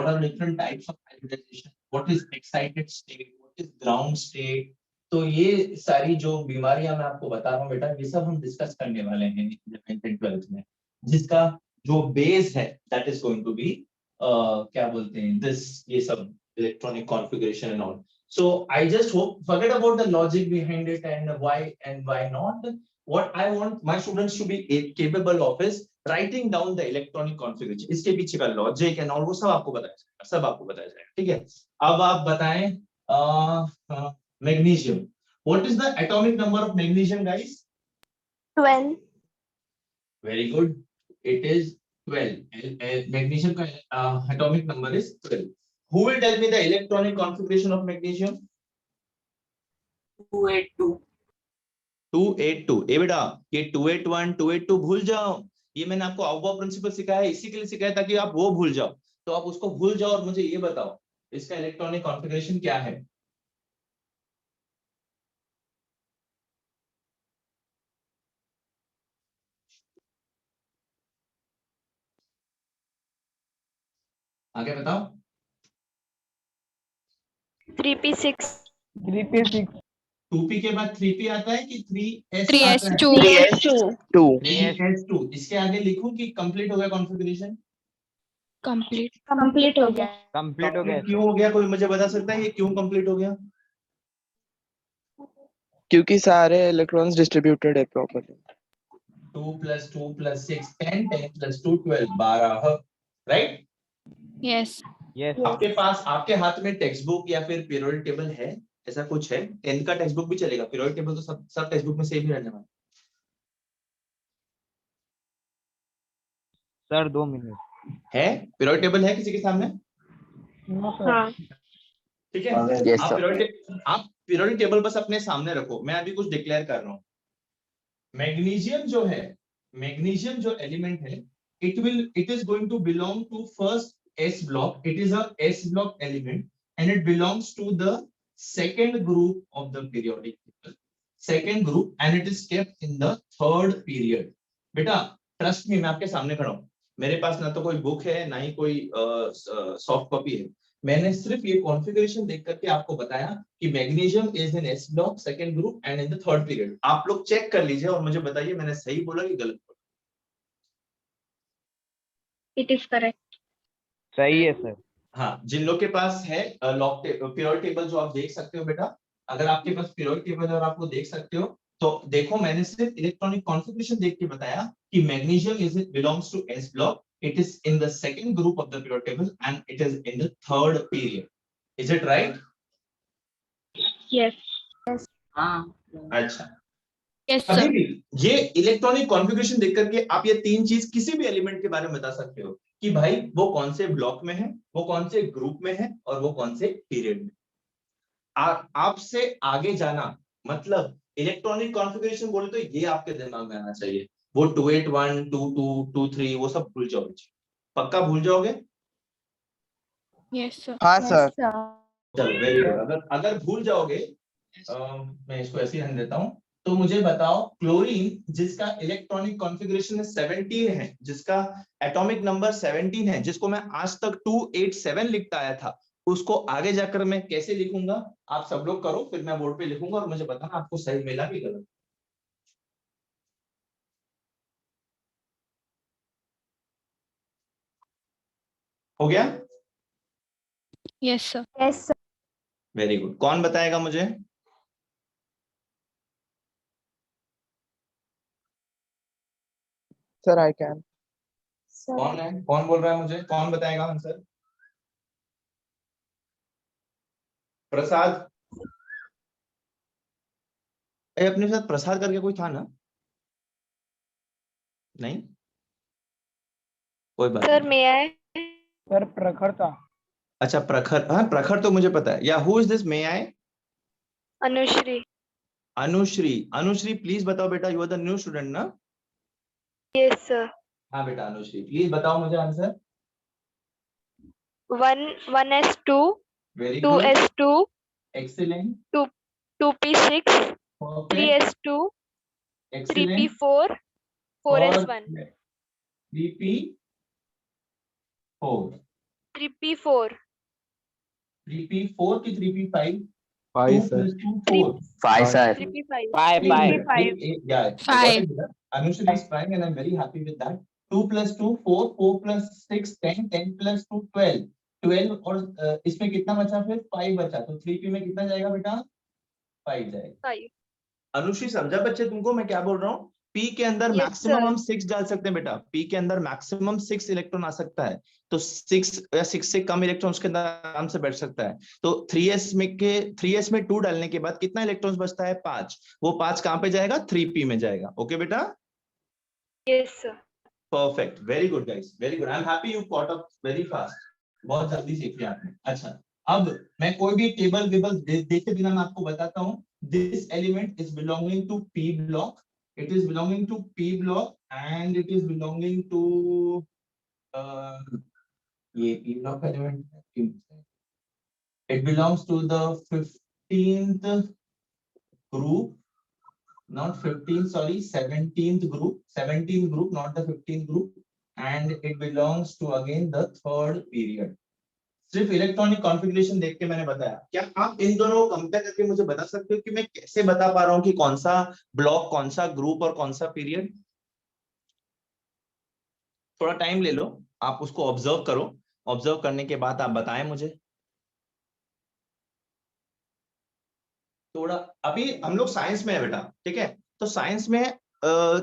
are different types of hybridization, what is excited state, what is ground state। तो ये सारी जो बीमारियां मैं आपको बता रहा हूँ बेटा, ये सब हम डिस्कस करने वाले हैं 11th and 12th में, जिसका जो बेस है that is going to be क्या बोलते हैं ये सब electronic configuration and all. So I just hope, forget about the logic behind it and why not. What I want my students to be capable of is writing down the electronic configuration. इसके पीछे का logic and all वो सब आपको बताया जाएगा, ठीक है? अब आप बताएं magnesium. What is the atomic number of magnesium, guys? 12. Very good. It is 12. Magnesium का atomic number is 12. Who will tell me the electronic configuration of magnesium? 282. 282। ए बेटा, ये 281 282 भूल जाओ। ये मैंने आपको अवबॉ प्रिंसिपल सिखाया है, इसी के लिए सिखाया ताकि आप वो भूल जाओ। तो आप उसको भूल जाओ और मुझे ये बताओ इसका इलेक्ट्रॉनिक कॉन्फ़िगरेशन क्या है? आगे बताओ। 3p6. 3p6. 2p के बाद 3p आता है कि 3s 3s2. 2 3s2। इसके आगे लिखूं कि कंप्लीट हो गया कॉन्फ़िगरेशन? Complete. Complete हो गया. कंप्लीट हो गया क्यों हो गया? कोई मुझे बता सकता है ये क्यों कंप्लीट हो गया? क्योंकि सारे इलेक्ट्रॉन्स डिस्ट्रीब्यूटेड है प्रॉपर्ली। 2 + 2 + 6 10 10 + 2 12 12, राइट? Yes. यस आपके पास आपके हाथ में टेक्स्ट बुक या फिर पीरियोडिक टेबल है? ऐसा कुछ है? 10th का टेक्स्ट बुक भी चलेगा, पीरियोडिक टेबल तो सब टेक्स्ट बुक में सेम ही रहने वाला। सर 2 मिनट है पीरियोडिक टेबल है किसी के सामने? नो सर हाँ. ठीक है, Yes, आप sir. पीरियोडिक टेबल बस अपने सामने रखो। मैं अभी कुछ डिक्लेयर कर रहा हूँ। मैग्नीशियम जो एलिमेंट है, it is going to belong to first s block. It is a s block element and it belongs to the second group of the periodic table, second group, and it is kept in the third period। बेटा trust me, मैं आपके सामने खड़ा हूँ, मेरे पास ना तो कोई बुक है ना ही कोई सॉफ्ट कॉपी है। मैंने सिर्फ ये कॉन्फ़िगरेशन देख करके आपको बताया कि magnesium is in S block second group and in the third period. आप लोग चेक कर लीजिए और मुझे बताइए मैंने सही बोला कि गलत बोला। It is correct. सही है सर। हाँ, जिन लोग के पास है पीरियोडिक टेबल जो आप देख सकते हो बेटा, अगर आपके पास पीरियोडिक टेबल और आप वो देख सकते हो तो देखो, मैंने सिर्फ इलेक्ट्रॉनिक कॉन्फ़िगरेशन देख के बताया कि magnesium belongs to S block, it is in the second group of the periodic table and it is in the third period. Is it right? Yes. हाँ. अच्छा, Yes, अभी sir. भी ये इलेक्ट्रॉनिक कॉन्फ़िगरेशन देख करके आप ये तीन चीज किसी भी एलिमेंट के बारे में बता सकते हो कि भाई वो कौन से ब्लॉक में है, वो कौन से ग्रुप में है और वो कौन से पीरियड में। आपसे आगे जाना मतलब इलेक्ट्रॉनिक कॉन्फ़िगरेशन बोले तो ये आपके दिमाग में आना चाहिए। वो 281 22 23 वो सब भूल जाओगे, पक्का भूल जाओगे? Yes, sir. हाँ Yes, सर। sir. चलो वेरी गुड। अगर भूल जाओगे मैं इसको ऐसे ही रहने देता हूँ। तो मुझे बताओ, क्लोरीन जिसका इलेक्ट्रॉनिक कॉन्फ़िगरेशन 17 है, जिसका एटॉमिक नंबर 17 है, जिसको मैं आज तक 287 लिखता आया था, उसको आगे जाकर मैं कैसे लिखूंगा? आप सब लोग करो, फिर मैं बोर्ड पे लिखूंगा और मुझे बताना आपको सही मिला कि गलत। हो गया? Yes, sir. Yes, sir. Very good. कौन बताएगा मुझे? Sir I can. Sir. कौन है? कौन बोल रहा है मुझे? कौन बताएगा आंसर? प्रसाद, अपने साथ प्रसाद करके कोई था ना? नहीं, कोई बात Sir, नहीं। may I? सर प्रखर था। अच्छा प्रखर, हाँ प्रखर तो मुझे पता है। या who is this, may I? Anushri. Anushri. Anushri please बताओ बेटा, you are the new student ना? Yes, sir. हाँ बेटा अनुश्री प्लीज बताओ मुझे answer. 1s2, very good, 2s2, excellent, 2p6, perfect, 3s2, excellent, 3p4, 4s1, 3p4, 3p4, 3p4 की 3p5, 2 5 sir. plus 2 3 4. 5 sir. 3p5, Five, five. 3p5, Yeah, I got it. Anushri is trying and I'm very happy with that. 2 plus 2 4, 4 plus 6 10, 10 plus 2 12, 12 और इसमें कितना बचा फिर? 5 बचा, तो 3p में कितना जाएगा बेटा? 5 जाएगा। 5. अनुश्री समझा बच्चे तुमको मैं क्या बोल रहा हूँ? P के अंदर Yes, मैक्सिमम sir. हम 6 डाल सकते हैं बेटा। P के अंदर मैक्सिमम 6 इलेक्ट्रॉन आ सकता है, तो 6 या 6 से कम इलेक्ट्रॉन उसके अंदर आराम से बैठ सकता है। तो 3s में 2 डालने के बाद कितना इलेक्ट्रॉन्स बचता है? 5। वो 5 कहां पे जाएगा? 3p में जाएगा। ओके बेटा, Yes, sir. Perfect, very good guys, very good. I am happy you caught up very fast, बहुत जल्दी सीख लिया आपने। अच्छा, अब मैं कोई भी टेबल वेबल देखे बिना मैं आपको बताता हूँ। This element is belonging to p block, it is belonging to p block and it is belonging to ये p block element है, it belongs to the 15th group, not 15, sorry, 17th group, 17th group, not the 15th group, and it belongs to again the third period. सिर्फ electronic configuration देख के मैंने बताया। क्या आप इन दोनों को कंपेयर करके मुझे बता सकते हो कि मैं कैसे बता पा रहा हूं कि कौन सा ब्लॉक, कौन सा ग्रुप और कौन सा पीरियड? थोड़ा टाइम ले लो, आप उसको ऑब्जर्व करो, ऑब्जर्व करने के बाद आप बताएं मुझे। थोड़ा अभी हम लोग साइंस में है बेटा, ठीक है? तो साइंस में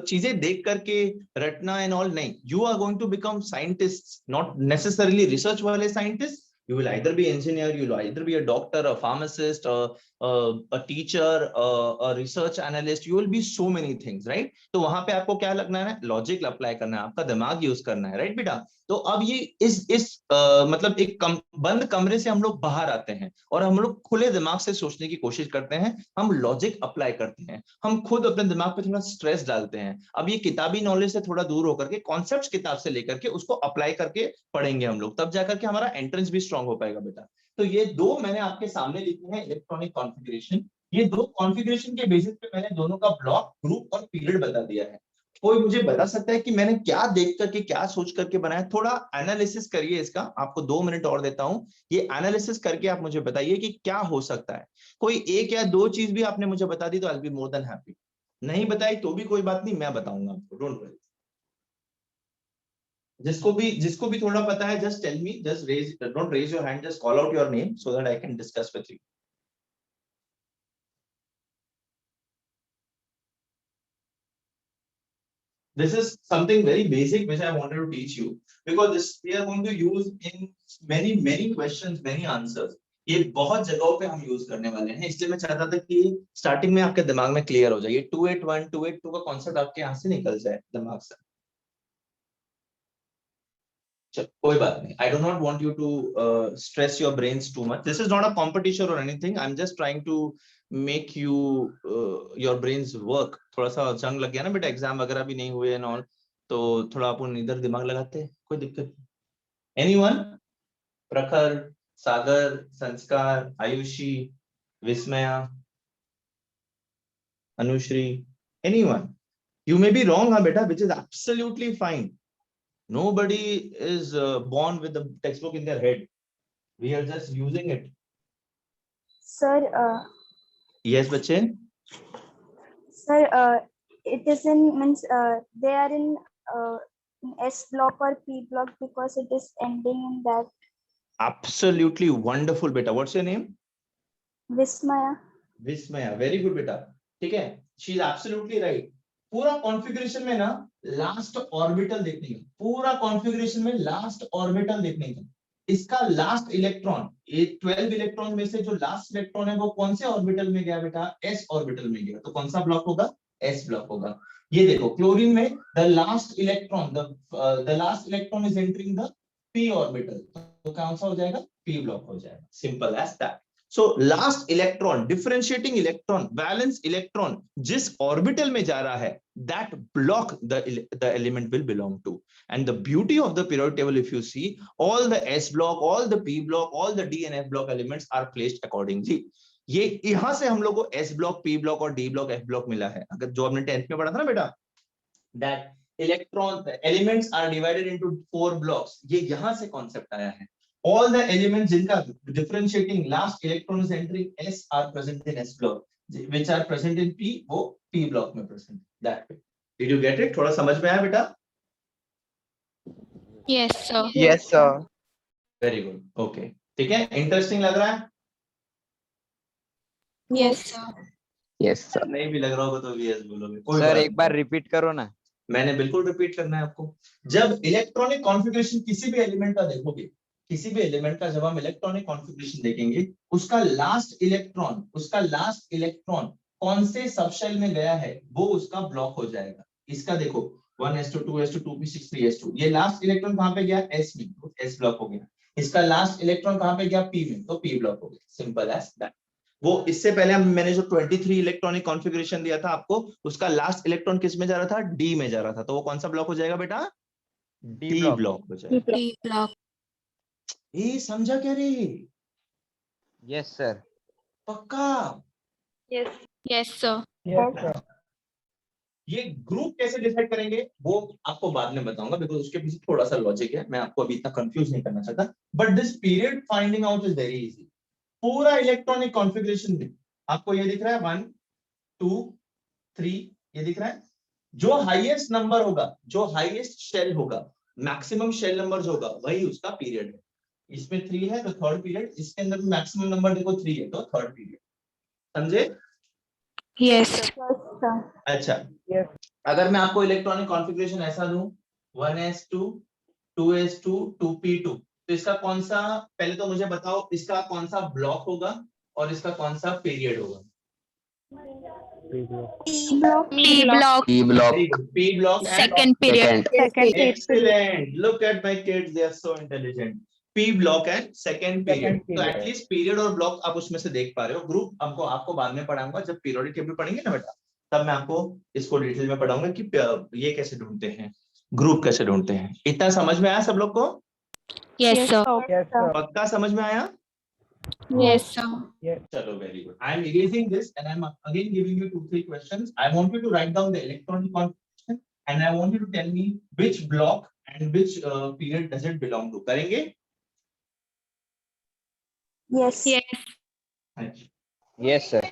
चीजें देख करके रटना एंड ऑल नहीं। You are going to become scientist, not necessarily research वाले scientist. You will either be engineer, you will either be a doctor, a pharmacist, a teacher, a research analyst. You will be so many things, right? तो वहां पे आपको क्या लगना है? Logic apply करना है, आपका दिमाग यूज करना है, राइट बेटा? तो अब ये इस मतलब एक बंद कमरे से हम लोग बाहर आते हैं और हम लोग खुले दिमाग से सोचने की कोशिश करते हैं। हम लॉजिक अप्लाई करते हैं, हम खुद अपने दिमाग पे थोड़ा स्ट्रेस डालते हैं। अब ये किताबी नॉलेज से थोड़ा दूर होकर के कॉन्सेप्ट्स किताब से लेकर के उसको अप्लाई करके पढ़ेंगे हम लोग, तब जाकर के हमारा एंट्रेंस भी स्ट्रांग हो पाएगा बेटा। तो ये दो मैंने आपके सामने लिखे हैं इलेक्ट्रॉनिक कॉन्फ़िगरेशन। ये दो कॉन्फ़िगरेशन के बेसिस पे मैंने दोनों का ब्लॉक, ग्रुप और पीरियड बता दिया है। कोई मुझे बता सकता है कि मैंने क्या देख करके, क्या सोच करके बनाया? थोड़ा एनालिसिस करिए इसका, आपको 2 मिनट और देता हूं। ये एनालिसिस करके आप मुझे बताइए कि क्या हो सकता है। कोई एक या दो चीज भी आपने मुझे बता दी तो I will be more than happy. नहीं बताई तो भी कोई बात नहीं, मैं बताऊंगा आपको, डोंट वरी। जिसको भी थोड़ा पता है, just tell me, just raise, don't raise your hand, just call out your name so that I can discuss with you. This is something very basic which I wanted to teach you because this we are going to use in many questions, many answers. ये बहुत जगहों पे हम use करने वाले हैं, इसलिए मैं चाहता था कि स्टार्टिंग में आपके दिमाग में क्लियर हो जाए। 281, 282 का कॉन्सेप्ट आपके यहाँ से निकल जाए दिमाग से। कोई बात नहीं, I do not want you to stress your brains too much. This is not a competition or anything. I'm just trying to make you your brains work. थोड़ा सा जंग लग गया ना बेटा, एग्जाम वगैरह भी नहीं हुए and all, तो थोड़ा अपन इधर दिमाग लगाते हैं, कोई दिक्कत नहीं। Anyone? प्रखर, सागर, संस्कार, आयुषी, विस्मया, Anushree, anyone? You may be wrong, हाँ बेटा, which is absolutely fine. Nobody is born with the textbook in their head. We are just using it. Sir, Yes, बच्चे? sir, it is in, means they are in S block or P block because it is ending in that. Absolutely wonderful, beta. What's your name? Vismaya. Vismaya. Very good, beta. ठीक है? She is absolutely right. पूरा configuration में ना last orbital देखने का, पूरा configuration में last orbital देखने का। इसका लास्ट इलेक्ट्रॉन, ये 12 इलेक्ट्रॉन में से जो लास्ट इलेक्ट्रॉन है वो कौन से ऑर्बिटल में गया बेटा? एस ऑर्बिटल में गया। तो कौन सा ब्लॉक होगा? एस ब्लॉक होगा। ये देखो क्लोरीन में the last electron is entering the p orbital, तो कौन सा हो जाएगा? पी ब्लॉक हो जाएगा। Simple as that. So last electron, differentiating electron, valence electron जिस ऑर्बिटल में जा रहा है, that block the element will belong to. And the beauty of the periodic table, if you see, all the S block, all the P block, all the D and F block elements are placed accordingly. ये यहां से हम लोग को S block, P block और D block, F block मिला है। अगर जो हमने 10th में पढ़ा था ना बेटा, that electron elements are divided into 4 blocks, ये यहां से कॉन्सेप्ट आया है। All the elements जिनका differentiating last electron is entering S are present in S block, which are present in P, वो P block में present। That way. Did you get it? थोड़ा समझ में आया बेटा? Yes, sir. Yes, sir. Very good. Okay, ठीक है, interesting लग रहा है? Yes, sir. Yes, sir. नहीं भी लग रहा होगा तो भी यस बोलोगे, कोई सर बात एक बार नहीं। रिपीट करो ना। मैंने बिल्कुल रिपीट करना है आपको। जब इलेक्ट्रॉनिक कॉन्फ़िगरेशन किसी भी एलिमेंट का देखोगे, किसी भी एलिमेंट का जब हम इलेक्ट्रॉनिक कॉन्फ़िगरेशन देखेंगे, उसका लास्ट इलेक्ट्रॉन कौन से सबशेल में गया है वो उसका ब्लॉक हो जाएगा। इसका देखो 1s2 2s2 2p6 3s2, ये लास्ट इलेक्ट्रॉन कहां पे गया? s में, तो s ब्लॉक हो गया। इसका लास्ट इलेक्ट्रॉन कहां पे गया? p में, तो p ब्लॉक हो गया। Simple as that. वो इससे पहले मैंने जो 23 इलेक्ट्रॉनिक कॉन्फ़िगरेशन दिया था आपको, उसका लास्ट इलेक्ट्रॉन किस में जा रहा था? d में जा रहा था, तो वो कौन सा ब्लॉक हो जाएगा बेटा? डी d ब्लॉक हो जाएगा। D block. ये समझा क्या रे? Yes sir. पक्का? Yes. Yes, sir. Yes, sir. ये ग्रुप कैसे डिसाइड करेंगे वो आपको बाद में बताऊंगा, बिकॉज उसके पीछे थोड़ा सा लॉजिक है, मैं आपको अभी इतना कंफ्यूज नहीं करना चाहता। But this period finding out is very easy. पूरा इलेक्ट्रॉनिक कॉन्फ़िगरेशन में आपको ये दिख रहा है 1 2 3, ये दिख रहा है। जो हाईएस्ट नंबर होगा, जो हाईएस्ट शेल होगा, मैक्सिमम शेल नंबर जो होगा, वही उसका पीरियड है। इसमें 3 है तो थर्ड पीरियड, इसके अंदर मैक्सिमम नंबर देखो 3 है तो थर्ड पीरियड। समझे? Yes. अच्छा, Yes. अगर मैं आपको इलेक्ट्रॉनिक कॉन्फ़िगरेशन ऐसा दूं 1s2 2s2 2p2, तो इसका कौन सा, पहले तो मुझे बताओ इसका कौन सा ब्लॉक होगा और इसका कौन सा पीरियड होगा? P block. P block. P block and Second period. excellent. Look at my kids, they are so intelligent. P block and second period. Second तो period. एटलीस्ट पीरियड और ब्लॉक आप उसमें से देख पा रहे हो। ग्रुप आपको बाद में पढ़ाऊंगा, जब पीरियोडिक टेबल पढ़ेंगे ना बेटा, तब मैं आपको इसको डिटेल में पढ़ाऊंगा कि ये कैसे ढूंढते हैं, ग्रुप कैसे ढूंढते हैं। इतना समझ में आया सब लोग को? Yes, sir. Yes, sir. पक्का समझ में आया? Yes, sir. चलो, very good. I am erasing this and I am again giving you 2-3 questions. I want you to write down the electronic configuration and I want you to tell me which block and which period does it belong to. करेंगे? Yes. Yes. अच्छा, yes sir.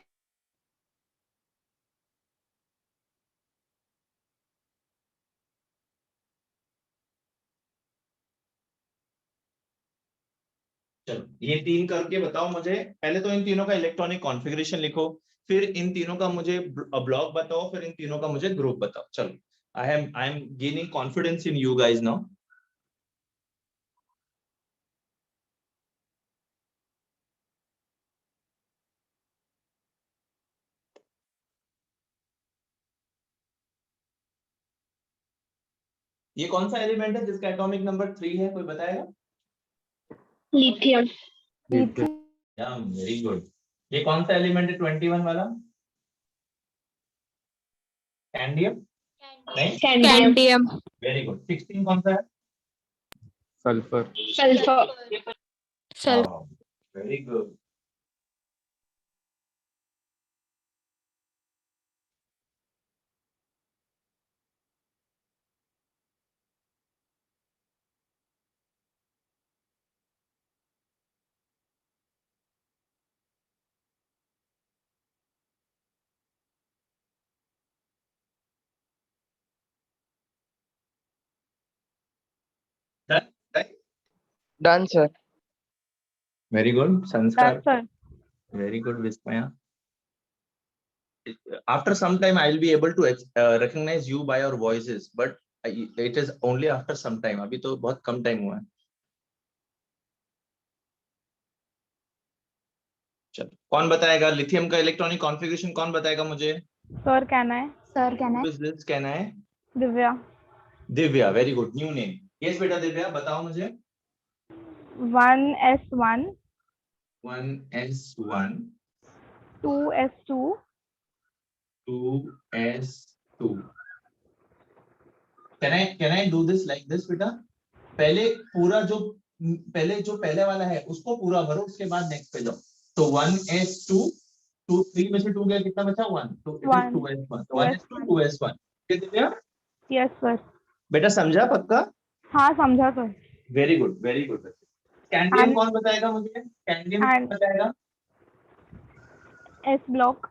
चलो ये 3 करके बताओ मुझे। पहले तो इन तीनों का इलेक्ट्रॉनिक कॉन्फ़िगरेशन लिखो, फिर इन तीनों का मुझे ब्लॉक बताओ, फिर इन तीनों का मुझे ग्रुप बताओ। चलो, I am gaining confidence in you guys now. ये कौन सा एलिमेंट है जिसका एटॉमिक नंबर 3 है, कोई बताएगा? Lithium. Very good. ये कौन सा एलिमेंट है 21 वाला? कैंडियम? नहीं, Candium. Very good. 16 कौन सा है? Sulfur. Sulfur. Sulfur. Very good. Done, sir. Very good संस्कार। That's sir. Very good, Vismaya. After some time, I will be able to recognize you by your voices, but it is only after some time. अभी तो बहुत कम time हुआ है। चलो, कौन बताएगा lithium का इलेक्ट्रॉनिक कॉन्फ़िगरेशन? कौन बताएगा मुझे? सर कहना है Sir, can I? दिस कहना है Divya Divya, very good, new name. Yes बेटा दिव्या, बताओ मुझे। 1s1 1s1 2s2 2s2। can I do this like this बेटा? पहले पूरा जो पहले वाला है उसको पूरा भरो, उसके बाद नेक्स्ट पे जाओ। तो 1s2 3 में से 2 गया, कितना बचा? 1, तो it is 2s1। 1s2 2s1। Divya yes sir. बेटा समझा पक्का? हाँ समझा sir. Very good very good. Scandium And- कौन बताएगा मुझे? स्कैंडियम कौन And- बताएगा? S block.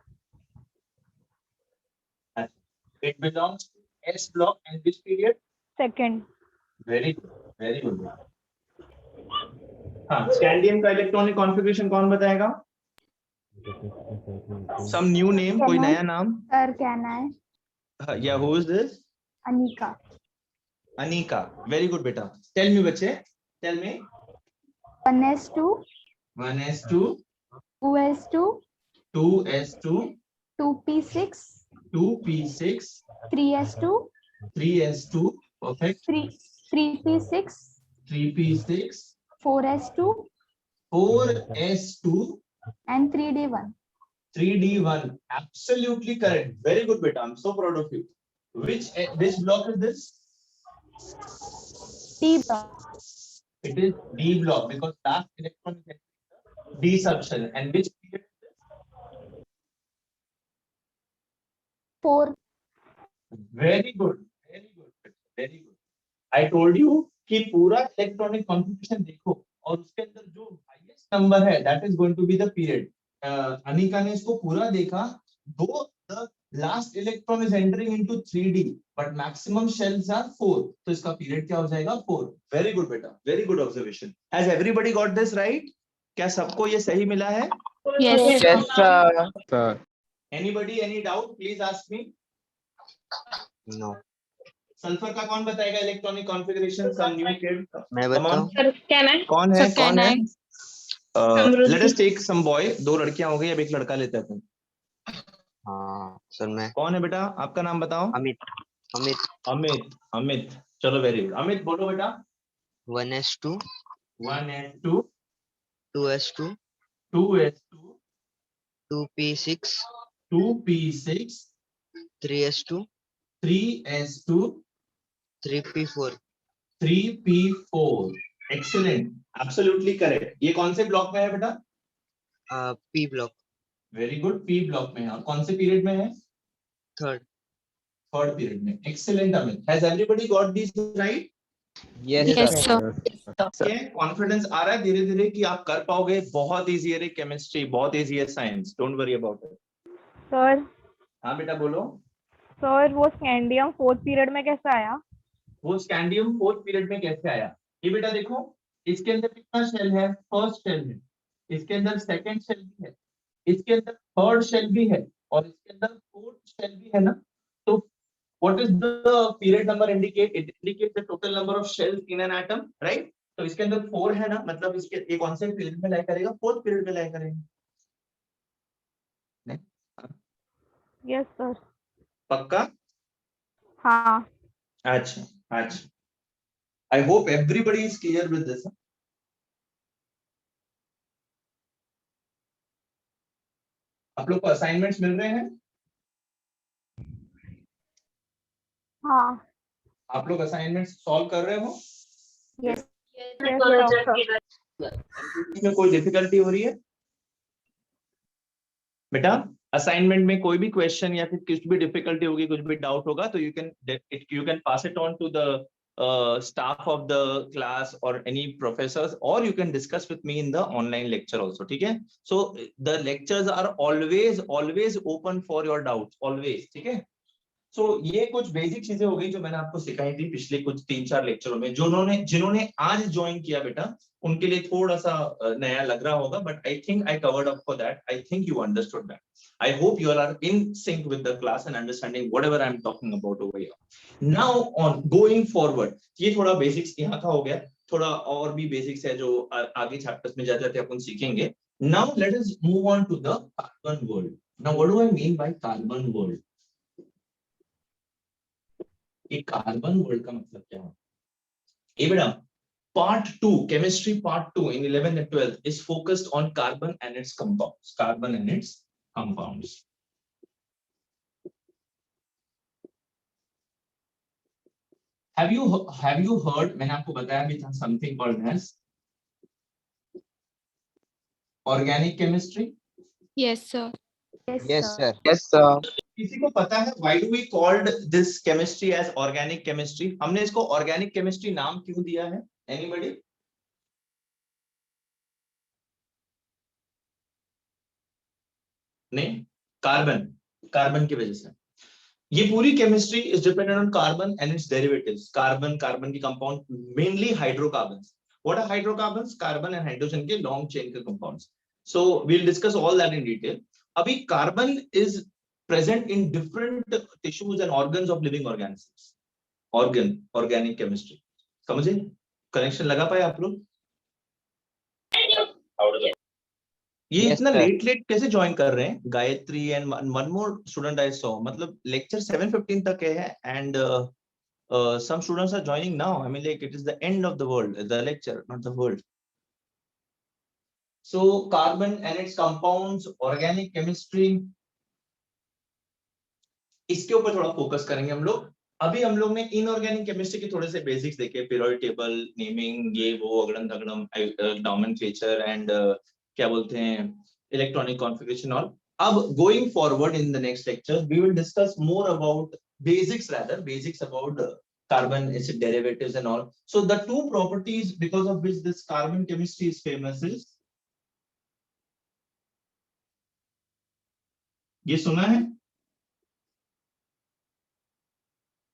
It belongs to S block and which period? Second. Very good, very good. हाँ, स्कैंडियम का इलेक्ट्रॉनिक कॉन्फ़िगरेशन कौन बताएगा? Some new name, कोई Can I? नया नाम? Sir, can I? Yeah, who is this? Anika. Anika. Very good बेटा। Tell me बच्चे, tell me. 1s2 1s2 2s2 2s2 2p6 2p6 3s2 3s2 perfect 3p6 3p6 4s2 4s2 and 3d1. 3d1 absolutely correct, very good beta, I'm so proud of you. Which block is this? D block. It is D block because last electron is D subshell. And which period? 4. Very good, very good, very good. I told you कि पूरा electronic configuration देखो और उसके अंदर जो highest number है that is going to be the period. Anika ने इसको पूरा देखा, though the last electron is entering into 3D but maximum shells are 4, तो इसका पीरियड क्या हो जाएगा? 4. Very good बेटा, very good observation. Has everybody got this right? क्या सबको ये सही मिला है? Yes. Yes, sir. Anybody any doubt? Please ask me. No. Sulphur का कौन बताएगा electronic configuration? Some new kid, मैं बताऊं? Sir, can I? कौन है? Sir, कौन can है? I? Let us take some boy, 2 लड़कियां हो गई, अब एक लड़का लेते हैं अपन। हाँ सर मैं कौन है बेटा? आपका नाम बताओ। अमित। अमित। अमित। अमित, चलो वेरी गुड। अमित बोलो बेटा। 1s2 1s2 2s2 2s2 2p6 2p6 3s2 3s2 3p4 3p4। Excellent, absolutely correct. ये कौन से ब्लॉक में है बेटा? p block very good, P block में है। और कौन से पीरियड में है? third। थर्ड पीरियड में। Excellent Amit. Has everybody got this right? Yes Yes, sir। sir. ये कॉन्फिडेंस आ रहा है धीरे धीरे कि आप कर पाओगे। बहुत इजी है केमिस्ट्री, बहुत इजी है science, don't worry about it. Sir हाँ बेटा बोलो। सर वो स्कैंडियम 4th पीरियड में कैसे आया? वो स्कैंडियम 4th पीरियड में कैसे आया? ये बेटा देखो, इसके अंदर कितना शेल है? फर्स्ट शेल है, इसके अंदर सेकंड शेल भी है, इसके अंदर थर्ड शेल भी है और इसके अंदर फोर्थ शेल भी है ना। तो what is the period number indicate? It indicate the total number of shells in an atom, right? तो इसके अंदर 4 है ना, मतलब इसके ये कौन से पीरियड में लाई करेगा? 4th पीरियड में लाई करेगा। Yes sir. पक्का? हाँ। अच्छा अच्छा, I hope everybody is clear with this. आप लोग को असाइनमेंट्स मिल रहे हैं? हाँ। आप लोग असाइनमेंट्स सॉल्व कर रहे हो? Yes doctor. इसमें कोई डिफिकल्टी हो रही है? बेटा असाइनमेंट में कोई भी क्वेश्चन या फिर कुछ भी डिफिकल्टी होगी, कुछ भी डाउट होगा तो you can pass it on to the staff of the class or any professors, or you can discuss with me in the online lecture also, ठीक है? So the lectures are always open for your doubts, always, ठीक है? So ये कुछ basic चीजें हो गई जो मैंने आपको सिखाई थी पिछले कुछ 3-4 लेक्चरों में। जिन्होंने आज ज्वाइन किया बेटा, उनके लिए थोड़ा सा नया लग रहा होगा, but I think I covered up for that. I think you understood that. I hope you all are in sync with the class and understanding whatever I am talking about over here. Now on going forward, ये थोड़ा basics यहाँ का हो गया, थोड़ा और भी basics है जो आगे चैप्टर्स में जाते जाते अपन सीखेंगे। Now let us move on to the carbon world. Now what do I mean by carbon world? ये कार्बन वर्ल्ड का मतलब क्या है? ये बेटा part 2 chemistry part 2 in 11th and 12th is focused on carbon and its compounds. Have you heard, मैंने आपको बताया भी था, something called as organic chemistry? Yes, sir. Yes, sir. Yes, sir. किसी को पता है why do we called this chemistry as organic chemistry? हमने इसको organic chemistry नाम क्यों दिया है? Anybody? नहीं, कार्बन की वजह से। ये पूरी chemistry is dependent on carbon and its derivatives. Carbon की compound mainly hydrocarbons. What are hydrocarbons? Carbon and hydrogen के लॉन्ग चेन के compounds. So we will discuss all that in detail. अभी carbon is present in different tissues and organs of living organisms. Organic chemistry समझे? Connection लगा पाए आप लोग? ये Yes, इतना sir. लेट कैसे ज्वाइन कर रहे हैं? Gayatri and one more student I saw, मतलब लेक्चर 7:15 तक है and some students are joining now. I mean, like, it is the end of the world, the lecture, not the world. So carbon and its compounds, organic chemistry, इसके ऊपर थोड़ा focus करेंगे हम लोग। अभी हम लोग ने इनऑर्गेनिक केमिस्ट्री के थोड़े से बेसिक्स देखे, पीरियोडिक टेबल, नेमिंग, ये वो, अगड़म दगड़म, नॉमेनक्लेचर एंड क्या बोलते हैं, इलेक्ट्रॉनिक कॉन्फ़िगरेशन। और अब going forward in the next lecture we will discuss more about basics about carbon acid derivatives and all. So the two properties because of which this carbon chemistry is famous is, ये सुना है?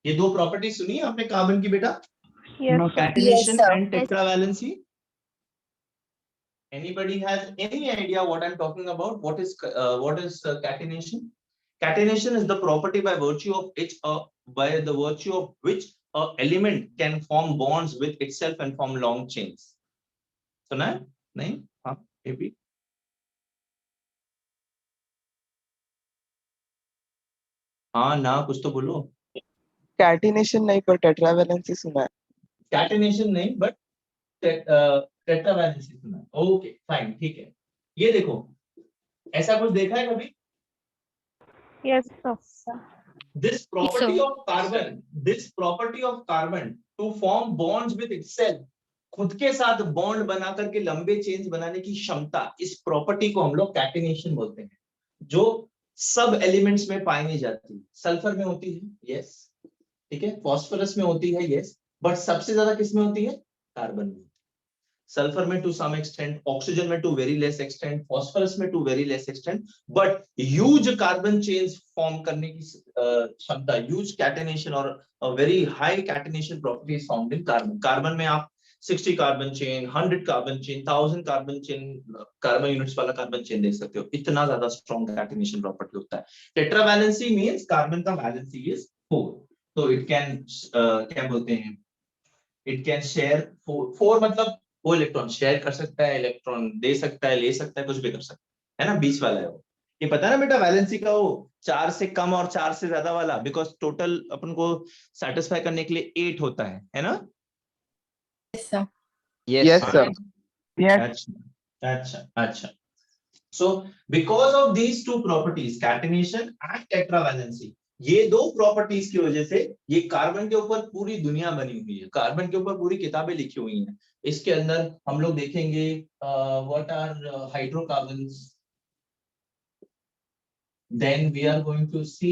ये दो property सुनी है आपने carbon की बेटा? Yes, sir. Catenation and tetravalency. Anybody has any idea what I'm talking about? What is catenation? Catenation is the property by virtue of which a element can form bonds with itself and form long chains. सुना है? नहीं? हाँ, maybe. हाँ ना, कुछ तो बोलो। Catenation नहीं पर टेट्रावैलेंसी सुना है। कैटेनेशन नहीं बट टेट्रावैलेंसी सुना है। ओके फाइन, ठीक है। ये देखो, ऐसा कुछ देखा है कभी? Yes, sir. This property of carbon to form bonds with itself, खुद के साथ बॉन्ड बना करके लंबे चेन्स बनाने की क्षमता, इस प्रॉपर्टी को हम लोग कैटिनेशन बोलते हैं, जो सब एलिमेंट्स में पाई नहीं जाती। सल्फर में होती है, यस, ठीक है, फास्फोरस में होती है, यस, बट सबसे ज्यादा किस में होती है? कार्बन में। सल्फर में टू सम एक्सटेंट, ऑक्सीजन में to very less extent, phosphorus में to very less extent, but huge carbon chains form करने की क्षमता, ह्यूज कैटेनेशन और very high catenation property is found in carbon. Carbon में आप 60 carbon chain, 100 carbon chain, 1000 carbon chain, carbon units वाला carbon chain देख सकते हो, इतना ज्यादा स्ट्रॉन्ग कैटेनेशन प्रॉपर्टी होता है। टेट्रावैलेंसी मींस कार्बन का वैलेंसी इज 4, तो इट कैन क्या बोलते हैं, इट कैन शेयर 4 मतलब वो इलेक्ट्रॉन शेयर कर सकता है, इलेक्ट्रॉन दे सकता है, ले सकता है, कुछ भी कर सकता है ना, बीच वाला है वो। ये पता है ना बेटा, वैलेंसी का वो 4 से कम और 4 से ज्यादा वाला, बिकॉज टोटल अपन को सेटिस्फाई करने के लिए 8 होता है ना? Yes, sir. Yes, sir. अच्छा। So because of these two properties, catenation and tetravalency, ये दो प्रॉपर्टीज की वजह से ये कार्बन के ऊपर पूरी दुनिया बनी हुई है, कार्बन के ऊपर पूरी किताबें लिखी हुई हैं। इसके अंदर हम लोग देखेंगे what are hydrocarbons, then we are going to see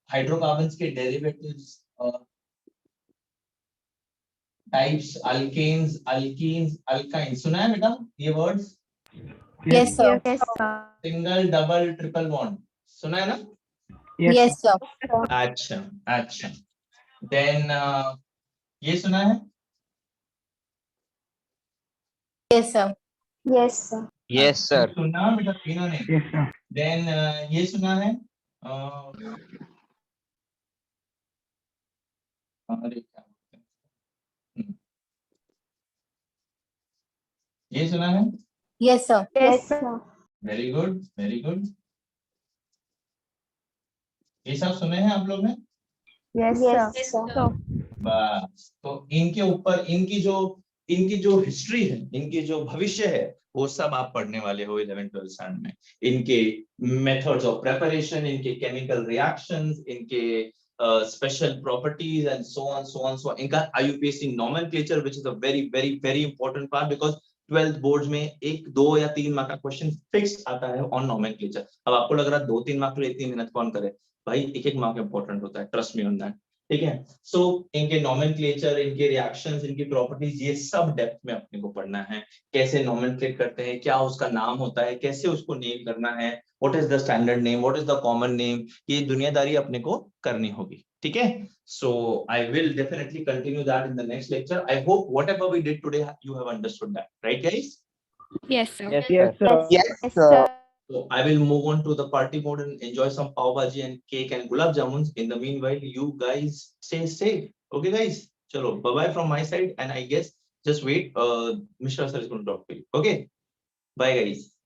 hydrocarbons के derivatives, types, alkanes, alkenes, alkynes. सुना है बेटा ये words? Yes, sir. Yes, sir. Single, double, triple bond सुना है ना? Yes, sir. अच्छा। देन ये सुना है? Yes, sir. Yes, sir. Yes, sir. सुना बेटा, तीनों ने? देन ये सुना है? अरे क्या बोलते हैं? ये सुना है? Yes, sir. Yes, sir. Very good, very good. ये सब सुने हैं आप लोग ने? Yes, Yes, sir. sir. So, बस, तो इनके ऊपर इनकी जो हिस्ट्री है, इनकी जो भविष्य है, वो सब आप पढ़ने वाले हो 11th 12th स्टैंडर्ड में। इनके मेथड्स ऑफ प्रिपरेशन, इनके केमिकल रिएक्शंस, इनके special properties and so on. इनका IUPAC nomenclature which is a very very very important part, because 12th boards में 1, 2 या 3 मार्क का क्वेश्चन फिक्स आता है ऑन नॉमेनक्लेचर। अब आपको लग रहा है 2-3 मार्क के लिए इतनी मेहनत कौन करे? भाई, एक मार्क इंपॉर्टेंट होता है, ट्रस्ट मी ऑन दैट। ठीक है, सो इनके नॉमेनक्लेचर, इनके रिएक्शंस, इनकी प्रॉपर्टीज, ये सब डेप्थ में अपने को पढ़ना है। कैसे नॉमेनक्लेट करते हैं, क्या उसका नाम होता है, कैसे उसको नेम करना है, what is the standard name, what is the common name, ये दुनियादारी अपने को करनी होगी। ठीक है, so I will definitely continue that in the next lecture. I hope whatever we did today you have understood that, right guys? Yes, sir. Yes, Yes, sir. sir. Yes, sir. So I will move on to the party mode and enjoy some pav bhaji and cake and gulab jamuns. In the meanwhile, you guys stay safe. Okay, guys? Chalo, bye bye from my side. And I guess just wait. Mishra sir is going to talk to you. Okay? Bye, guys.